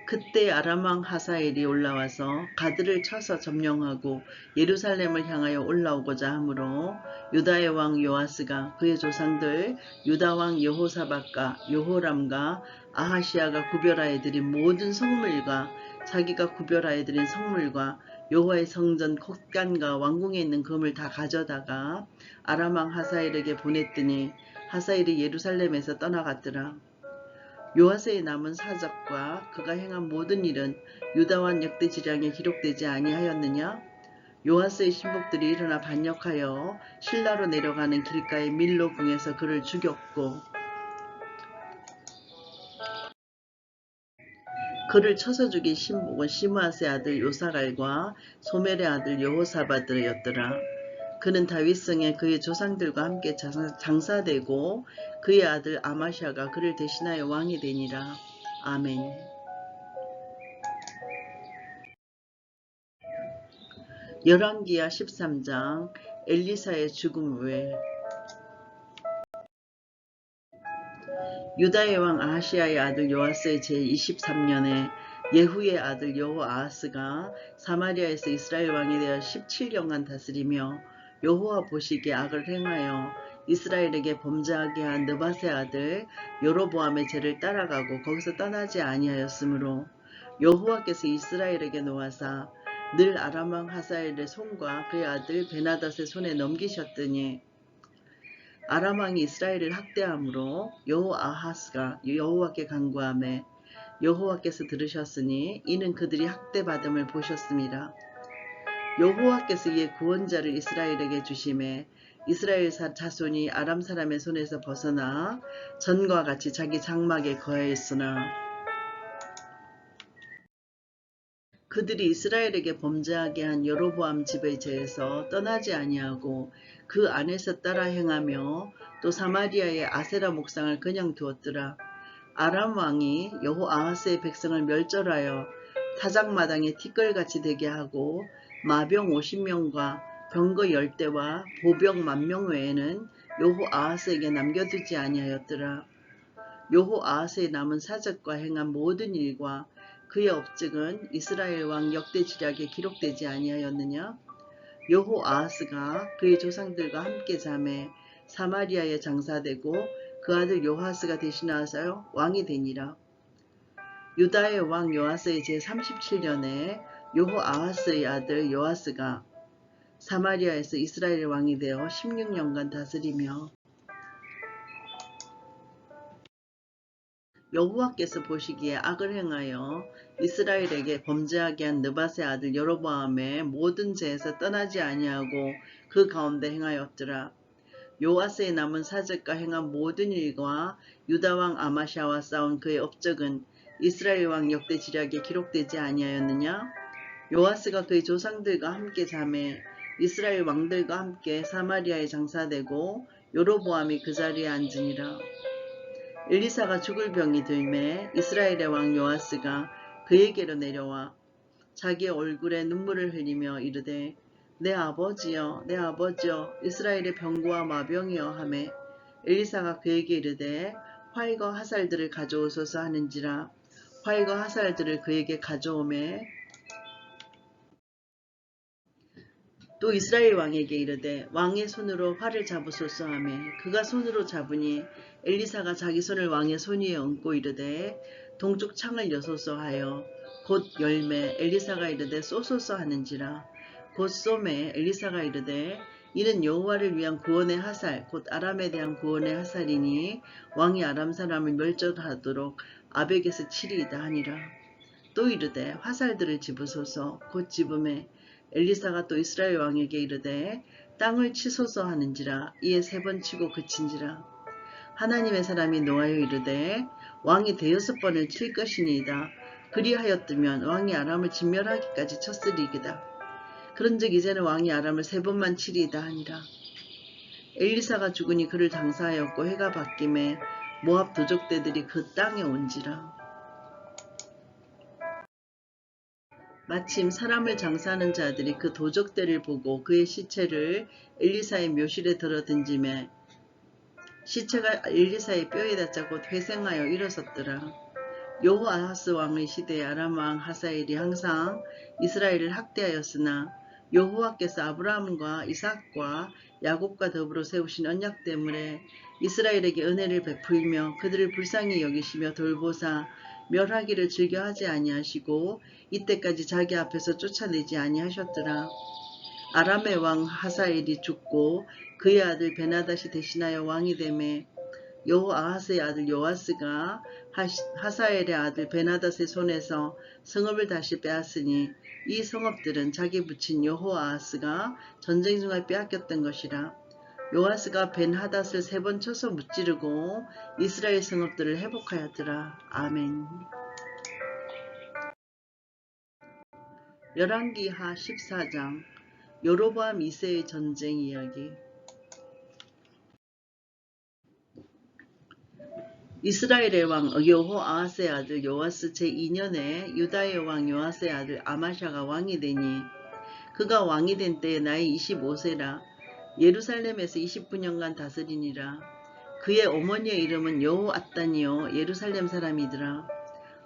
그때 아람 왕 하사엘이 올라와서 가드를 쳐서 점령하고 예루살렘을 향하여 올라오고자 하므로 유다의 왕 요아스가 그의 조상들 유다 왕 여호사밧과 여호람과 아하시아가 구별하여 드린 모든 성물과 자기가 구별하여 드린 성물과 여호와의 성전 겉간과 왕궁에 있는 금을 다 가져다가 아람 왕 하사엘에게 보냈더니 하사엘이 예루살렘에서 떠나갔더라. 요아스의 남은 사적과 그가 행한 모든 일은 유다왕 역대지량에 기록되지 아니하였느냐? 요아스의 신복들이 일어나 반역하여 실라로 내려가는 길가의 밀로궁에서 그를 죽였고 그를 쳐서 죽인 신복은 시므아스의 아들 요사갈과 소멜의 아들 여호사밧이었더라. 그는 다윗성에 그의 조상들과 함께 장사되고 그의 아들 아마샤가 그를 대신하여 왕이 되니라. 아멘. 열왕기하 13장 엘리사의 죽음 후에 유다의 왕 아하시아의 아들 요아스의 제23년에 예후의 아들 여호아하스가 사마리아에서 이스라엘 왕이 되어 17년간 다스리며 여호와 보시기에 악을 행하여 이스라엘에게 범죄하게 한 느밧의 아들 여로보암의 죄를 따라가고 거기서 떠나지 아니하였으므로 여호와께서 이스라엘에게 노하사 늘 아람 왕 하사엘의 손과 그의 아들 베나닷의 손에 넘기셨더니 아람 왕이 이스라엘을 학대함으로 여호아하스가 여호와께 간구하매 여호와께서 들으셨으니 이는 그들이 학대받음을 보셨습니다. 여호와께서 이에 구원자를 이스라엘에게 주심에 이스라엘 자손이 아람 사람의 손에서 벗어나 전과 같이 자기 장막에 거하였으나 그들이 이스라엘에게 범죄하게 한 여로보암 집의 죄에서 떠나지 아니하고 그 안에서 따라 행하며 또 사마리아의 아세라 목상을 그냥 두었더라. 아람 왕이 여호아하스의 백성을 멸절하여 타작마당에 티끌같이 되게 하고 마병 50명과 병거 10대와 보병 10,000명 외에는 여호아하스에게 남겨두지 아니하였더라. 여호아하스의 남은 사적과 행한 모든 일과 그의 업적은 이스라엘 왕 역대지략에 기록되지 아니하였느냐? 여호아하스가 그의 조상들과 함께 잠에 사마리아에 장사되고 그 아들 요하스가 대신하여 왕이 되니라. 유다의 왕 요아스의 제37년에 여호아하스의 아들 요아스가 사마리아에서 이스라엘 왕이 되어 16년간 다스리며 여호와께서 보시기에 악을 행하여 이스라엘에게 범죄하게 한 느밧의 아들 여로보암의 모든 죄에서 떠나지 아니하고 그 가운데 행하였더라. 요아스의 남은 사적과 행한 모든 일과 유다왕 아마샤와 싸운 그의 업적은 이스라엘 왕 역대지략에 기록되지 아니하였느냐? 요아스가 그의 조상들과 함께 잠에 이스라엘 왕들과 함께 사마리아에 장사되고 여로보암이 그 자리에 앉으니라. 엘리사가 죽을 병이 들매 이스라엘의 왕 요아스가 그에게로 내려와 자기의 얼굴에 눈물을 흘리며 이르되 내 아버지여 내 아버지여 이스라엘의 병고와 마병이여 하매 엘리사가 그에게 이르되 활과 화살들을 가져오소서 하는지라. 활과 화살들을 그에게 가져오매 또 이스라엘 왕에게 이르되 왕의 손으로 활을 잡으소서 하매 그가 손으로 잡으니 엘리사가 자기 손을 왕의 손 위에 얹고 이르되 동쪽 창을 여소서 하여 곧 열매 엘리사가 이르되 쏘소서 하는지라. 곧 쏘매 엘리사가 이르되 이는 여호와를 위한 구원의 화살 곧 아람에 대한 구원의 화살이니 왕이 아람 사람을 멸절하도록 아벡에서 치리이다 하니라. 또 이르되 화살들을 집으소서. 곧 집음에 엘리사가 또 이스라엘 왕에게 이르되 땅을 치소서 하는지라. 이에 3번 치고 그친지라. 하나님의 사람이 노하여 이르되 왕이 5번을 칠 것이니이다. 그리하였더면 왕이 아람을 진멸하기까지 쳤으리이다. 그런즉 이제는 왕이 아람을 3번만 치리이다 하니라. 엘리사가 죽으니 그를 장사하였고 해가 바뀜에 모압 도적대들이 그 땅에 온지라. 마침 사람을 장사하는 자들이 그 도적대를 보고 그의 시체를 엘리사의 묘실에 들어 던지매 시체가 엘리사의 뼈에 닿자 곧 회생하여 일어섰더라. 여호아하스 왕의 시대에 아람 왕 하사엘이 항상 이스라엘을 학대하였으나 여호와께서 아브라함과 이삭과 야곱과 더불어 세우신 언약 때문에 이스라엘에게 은혜를 베풀며 그들을 불쌍히 여기시며 돌보사 멸하기를 즐겨하지 아니하시고 이때까지 자기 앞에서 쫓아내지 아니하셨더라. 아람의 왕 하사엘이 죽고 그의 아들 베나닷이 대신하여 왕이 되매 여호아하스의 아들 요아스가 하사엘의 아들 베나닷의 손에서 성읍을 다시 빼앗으니 이 성읍들은 자기 부친 여호아하스가 전쟁 중에 빼앗겼던 것이라. 요아스가 벤하닷을 3번 쳐서 무찌르고 이스라엘 성읍들을 회복하였더라. 아멘. 열왕기하 14장 여로보암 2세의 전쟁 이야기. 이스라엘의 왕 여호아하스의 아들 요아스 제2년에 유다의 왕 요아스의 아들 아마샤가 왕이 되니 그가 왕이 된 때에 나이 25세라. 예루살렘에서 29년간 다스리니라. 그의 어머니의 이름은 여호앗단이요 예루살렘 사람이더라.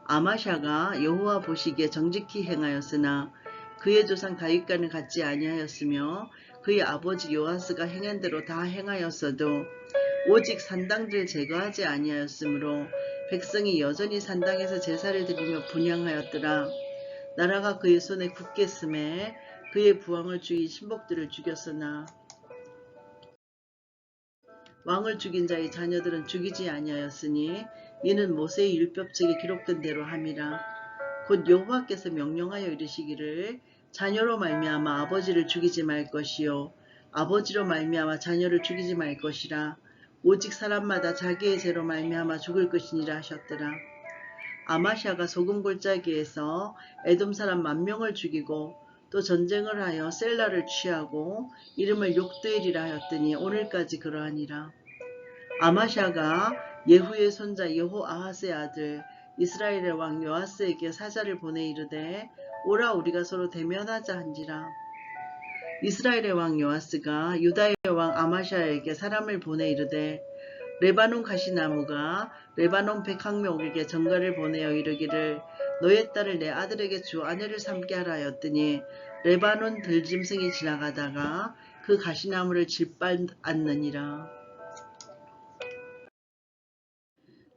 아마샤가 여호와 보시기에 정직히 행하였으나 그의 조상 다윗과는 같지 아니하였으며 그의 아버지 요아스가 행한 대로 다 행하였어도 오직 산당들을 제거하지 아니하였으므로 백성이 여전히 산당에서 제사를 드리며 분향하였더라. 나라가 그의 손에 굳게 쓰매 그의 부왕을 죽인 신복들을 죽였으나 왕을 죽인 자의 자녀들은 죽이지 아니하였으니 이는 모세의 율법책에 기록된 대로 함이라. 곧 여호와께서 명령하여 이르시기를 자녀로 말미암아 아버지를 죽이지 말 것이요 아버지로 말미암아 자녀를 죽이지 말 것이라. 오직 사람마다 자기의 죄로 말미암아 죽을 것이니라 하셨더라. 아마샤가 소금 골짜기에서 에돔 사람 10,000명을 죽이고 또 전쟁을 하여 셀라를 취하고 이름을 욕드엘이라 하였더니 오늘까지 그러하니라. 아마샤가 예후의 손자 여호아하스의 아들 이스라엘의 왕 요아스에게 사자를 보내 이르되 오라 우리가 서로 대면하자 한지라. 이스라엘의 왕 요아스가 유다의 왕 아마샤에게 사람을 보내 이르되 레바논 가시나무가 레바논 백항목에게 전가를 보내어 이르기를 너의 딸을 내 아들에게 주 아내를 삼게 하라 하였더니 레바논 들짐승이 지나가다가 그 가시나무를 짓밟았느니라.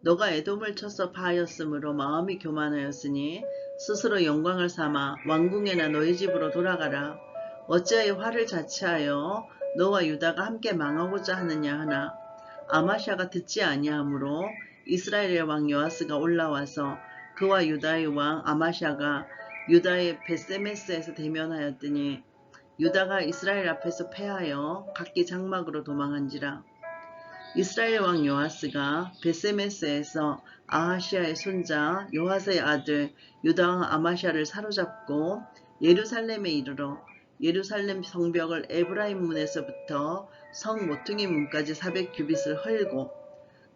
너가 에돔을 쳐서 파하였으므로 마음이 교만하였으니 스스로 영광을 삼아 왕궁에나 너희 집으로 돌아가라. 어찌하여 화를 자취하여 너와 유다가 함께 망하고자 하느냐 하나 아마샤가 듣지 아니하므로 이스라엘의 왕 요아스가 올라와서 그와 유다의 왕 아마샤가 유다의 벳세메스에서 대면하였더니 유다가 이스라엘 앞에서 패하여 각기 장막으로 도망한지라. 이스라엘 왕 요아스가 벳세메스에서 아하시아의 손자 요아스의 아들 유다 왕 아마샤를 사로잡고 예루살렘에 이르러 예루살렘 성벽을 에브라임 문에서부터 성 모퉁이 문까지 400규빗을 헐고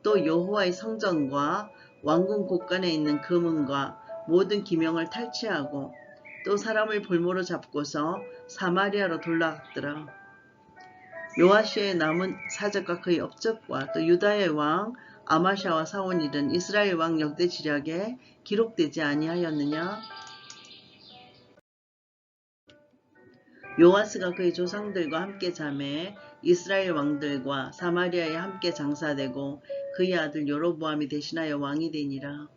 또 여호와의 성전과 왕궁 곳간에 있는 그 문과 모든 기명을 탈취하고 또 사람을 볼모로 잡고서 사마리아로 돌아갔더라. 요아시의 남은 사적과 그의 업적과 또 유다의 왕 아마샤와 사온 일은 이스라엘 왕 역대지략에 기록되지 아니하였느냐? 요아스가 그의 조상들과 함께 잠에 이스라엘 왕들과 사마리아에 함께 장사되고 그의 아들 여로보암이 대신하여 왕이 되니라.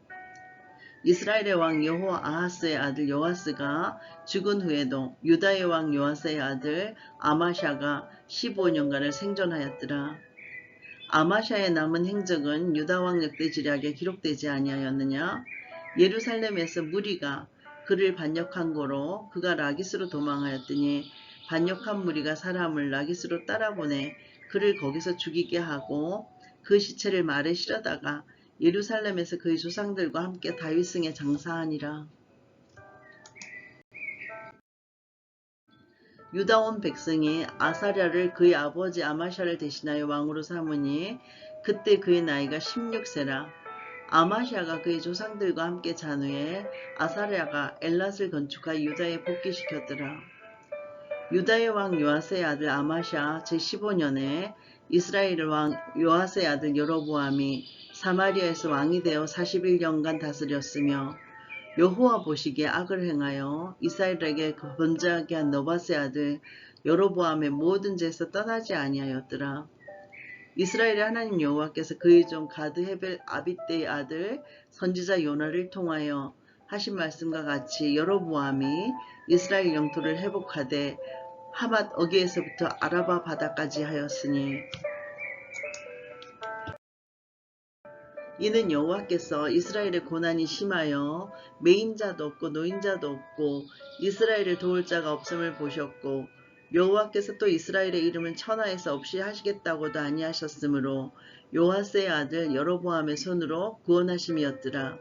이스라엘의 왕 여호 아하스의 아들 요아스가 죽은 후에도 유다의 왕 요아스의 아들 아마샤가 15년간을 생존하였더라. 아마샤의 남은 행적은 유다 왕 역대지략에 기록되지 아니하였느냐? 예루살렘에서 무리가 그를 반역한 고로 그가 라기스로 도망하였더니 반역한 무리가 사람을 라기스로 따라보내 그를 거기서 죽이게 하고 그 시체를 말에 실어다가 예루살렘에서 그의 조상들과 함께 다윗승에 장사하니라. 유다 온 백성이 아사랴를 그의 아버지 아마샤를 대신하여 왕으로 삼으니 그때 그의 나이가 16세라. 아마샤가 그의 조상들과 함께 잔 후에 아사랴가 엘랏을 건축하여 유다에 복귀시켰더라. 유다의 왕 요아스의 아들 아마샤 제15년에 이스라엘 왕 요아스의 아들 여로보암이 사마리아에서 왕이 되어 41년간 다스렸으며 여호와 보시기에 악을 행하여 이스라엘에게 번제하게 한 너밧의 아들 여로보암의 모든 죄에서 떠나지 아니하였더라. 이스라엘의 하나님 여호와께서 그의 종 가드 헤벨 아빗대의 아들 선지자 요나를 통하여 하신 말씀과 같이 여로보암이 이스라엘 영토를 회복하되 하맛 어귀에서부터 아라바 바다까지 하였으니 이는 여호와께서 이스라엘의 고난이 심하여 매인자도 없고 노인자도 없고 이스라엘을 도울 자가 없음을 보셨고 여호와께서 또 이스라엘의 이름을 천하에서 없이 하시겠다고도 아니하셨으므로 요아스의 아들 여로보암의 손으로 구원하심이었더라.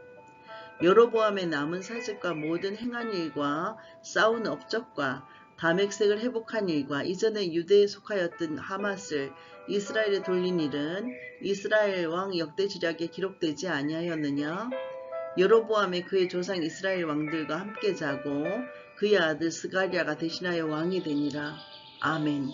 여로보암의 남은 사직과 모든 행한 일과 싸운 업적과 다맥색을 회복한 일과 이전에 유대에 속하였던 하맛을 이스라엘에 돌린 일은 이스라엘 왕 역대지략에 기록되지 아니하였느냐? 여로보암의 그의 조상 이스라엘 왕들과 함께 자고 그의 아들 스가랴가 대신하여 왕이 되니라. 아멘.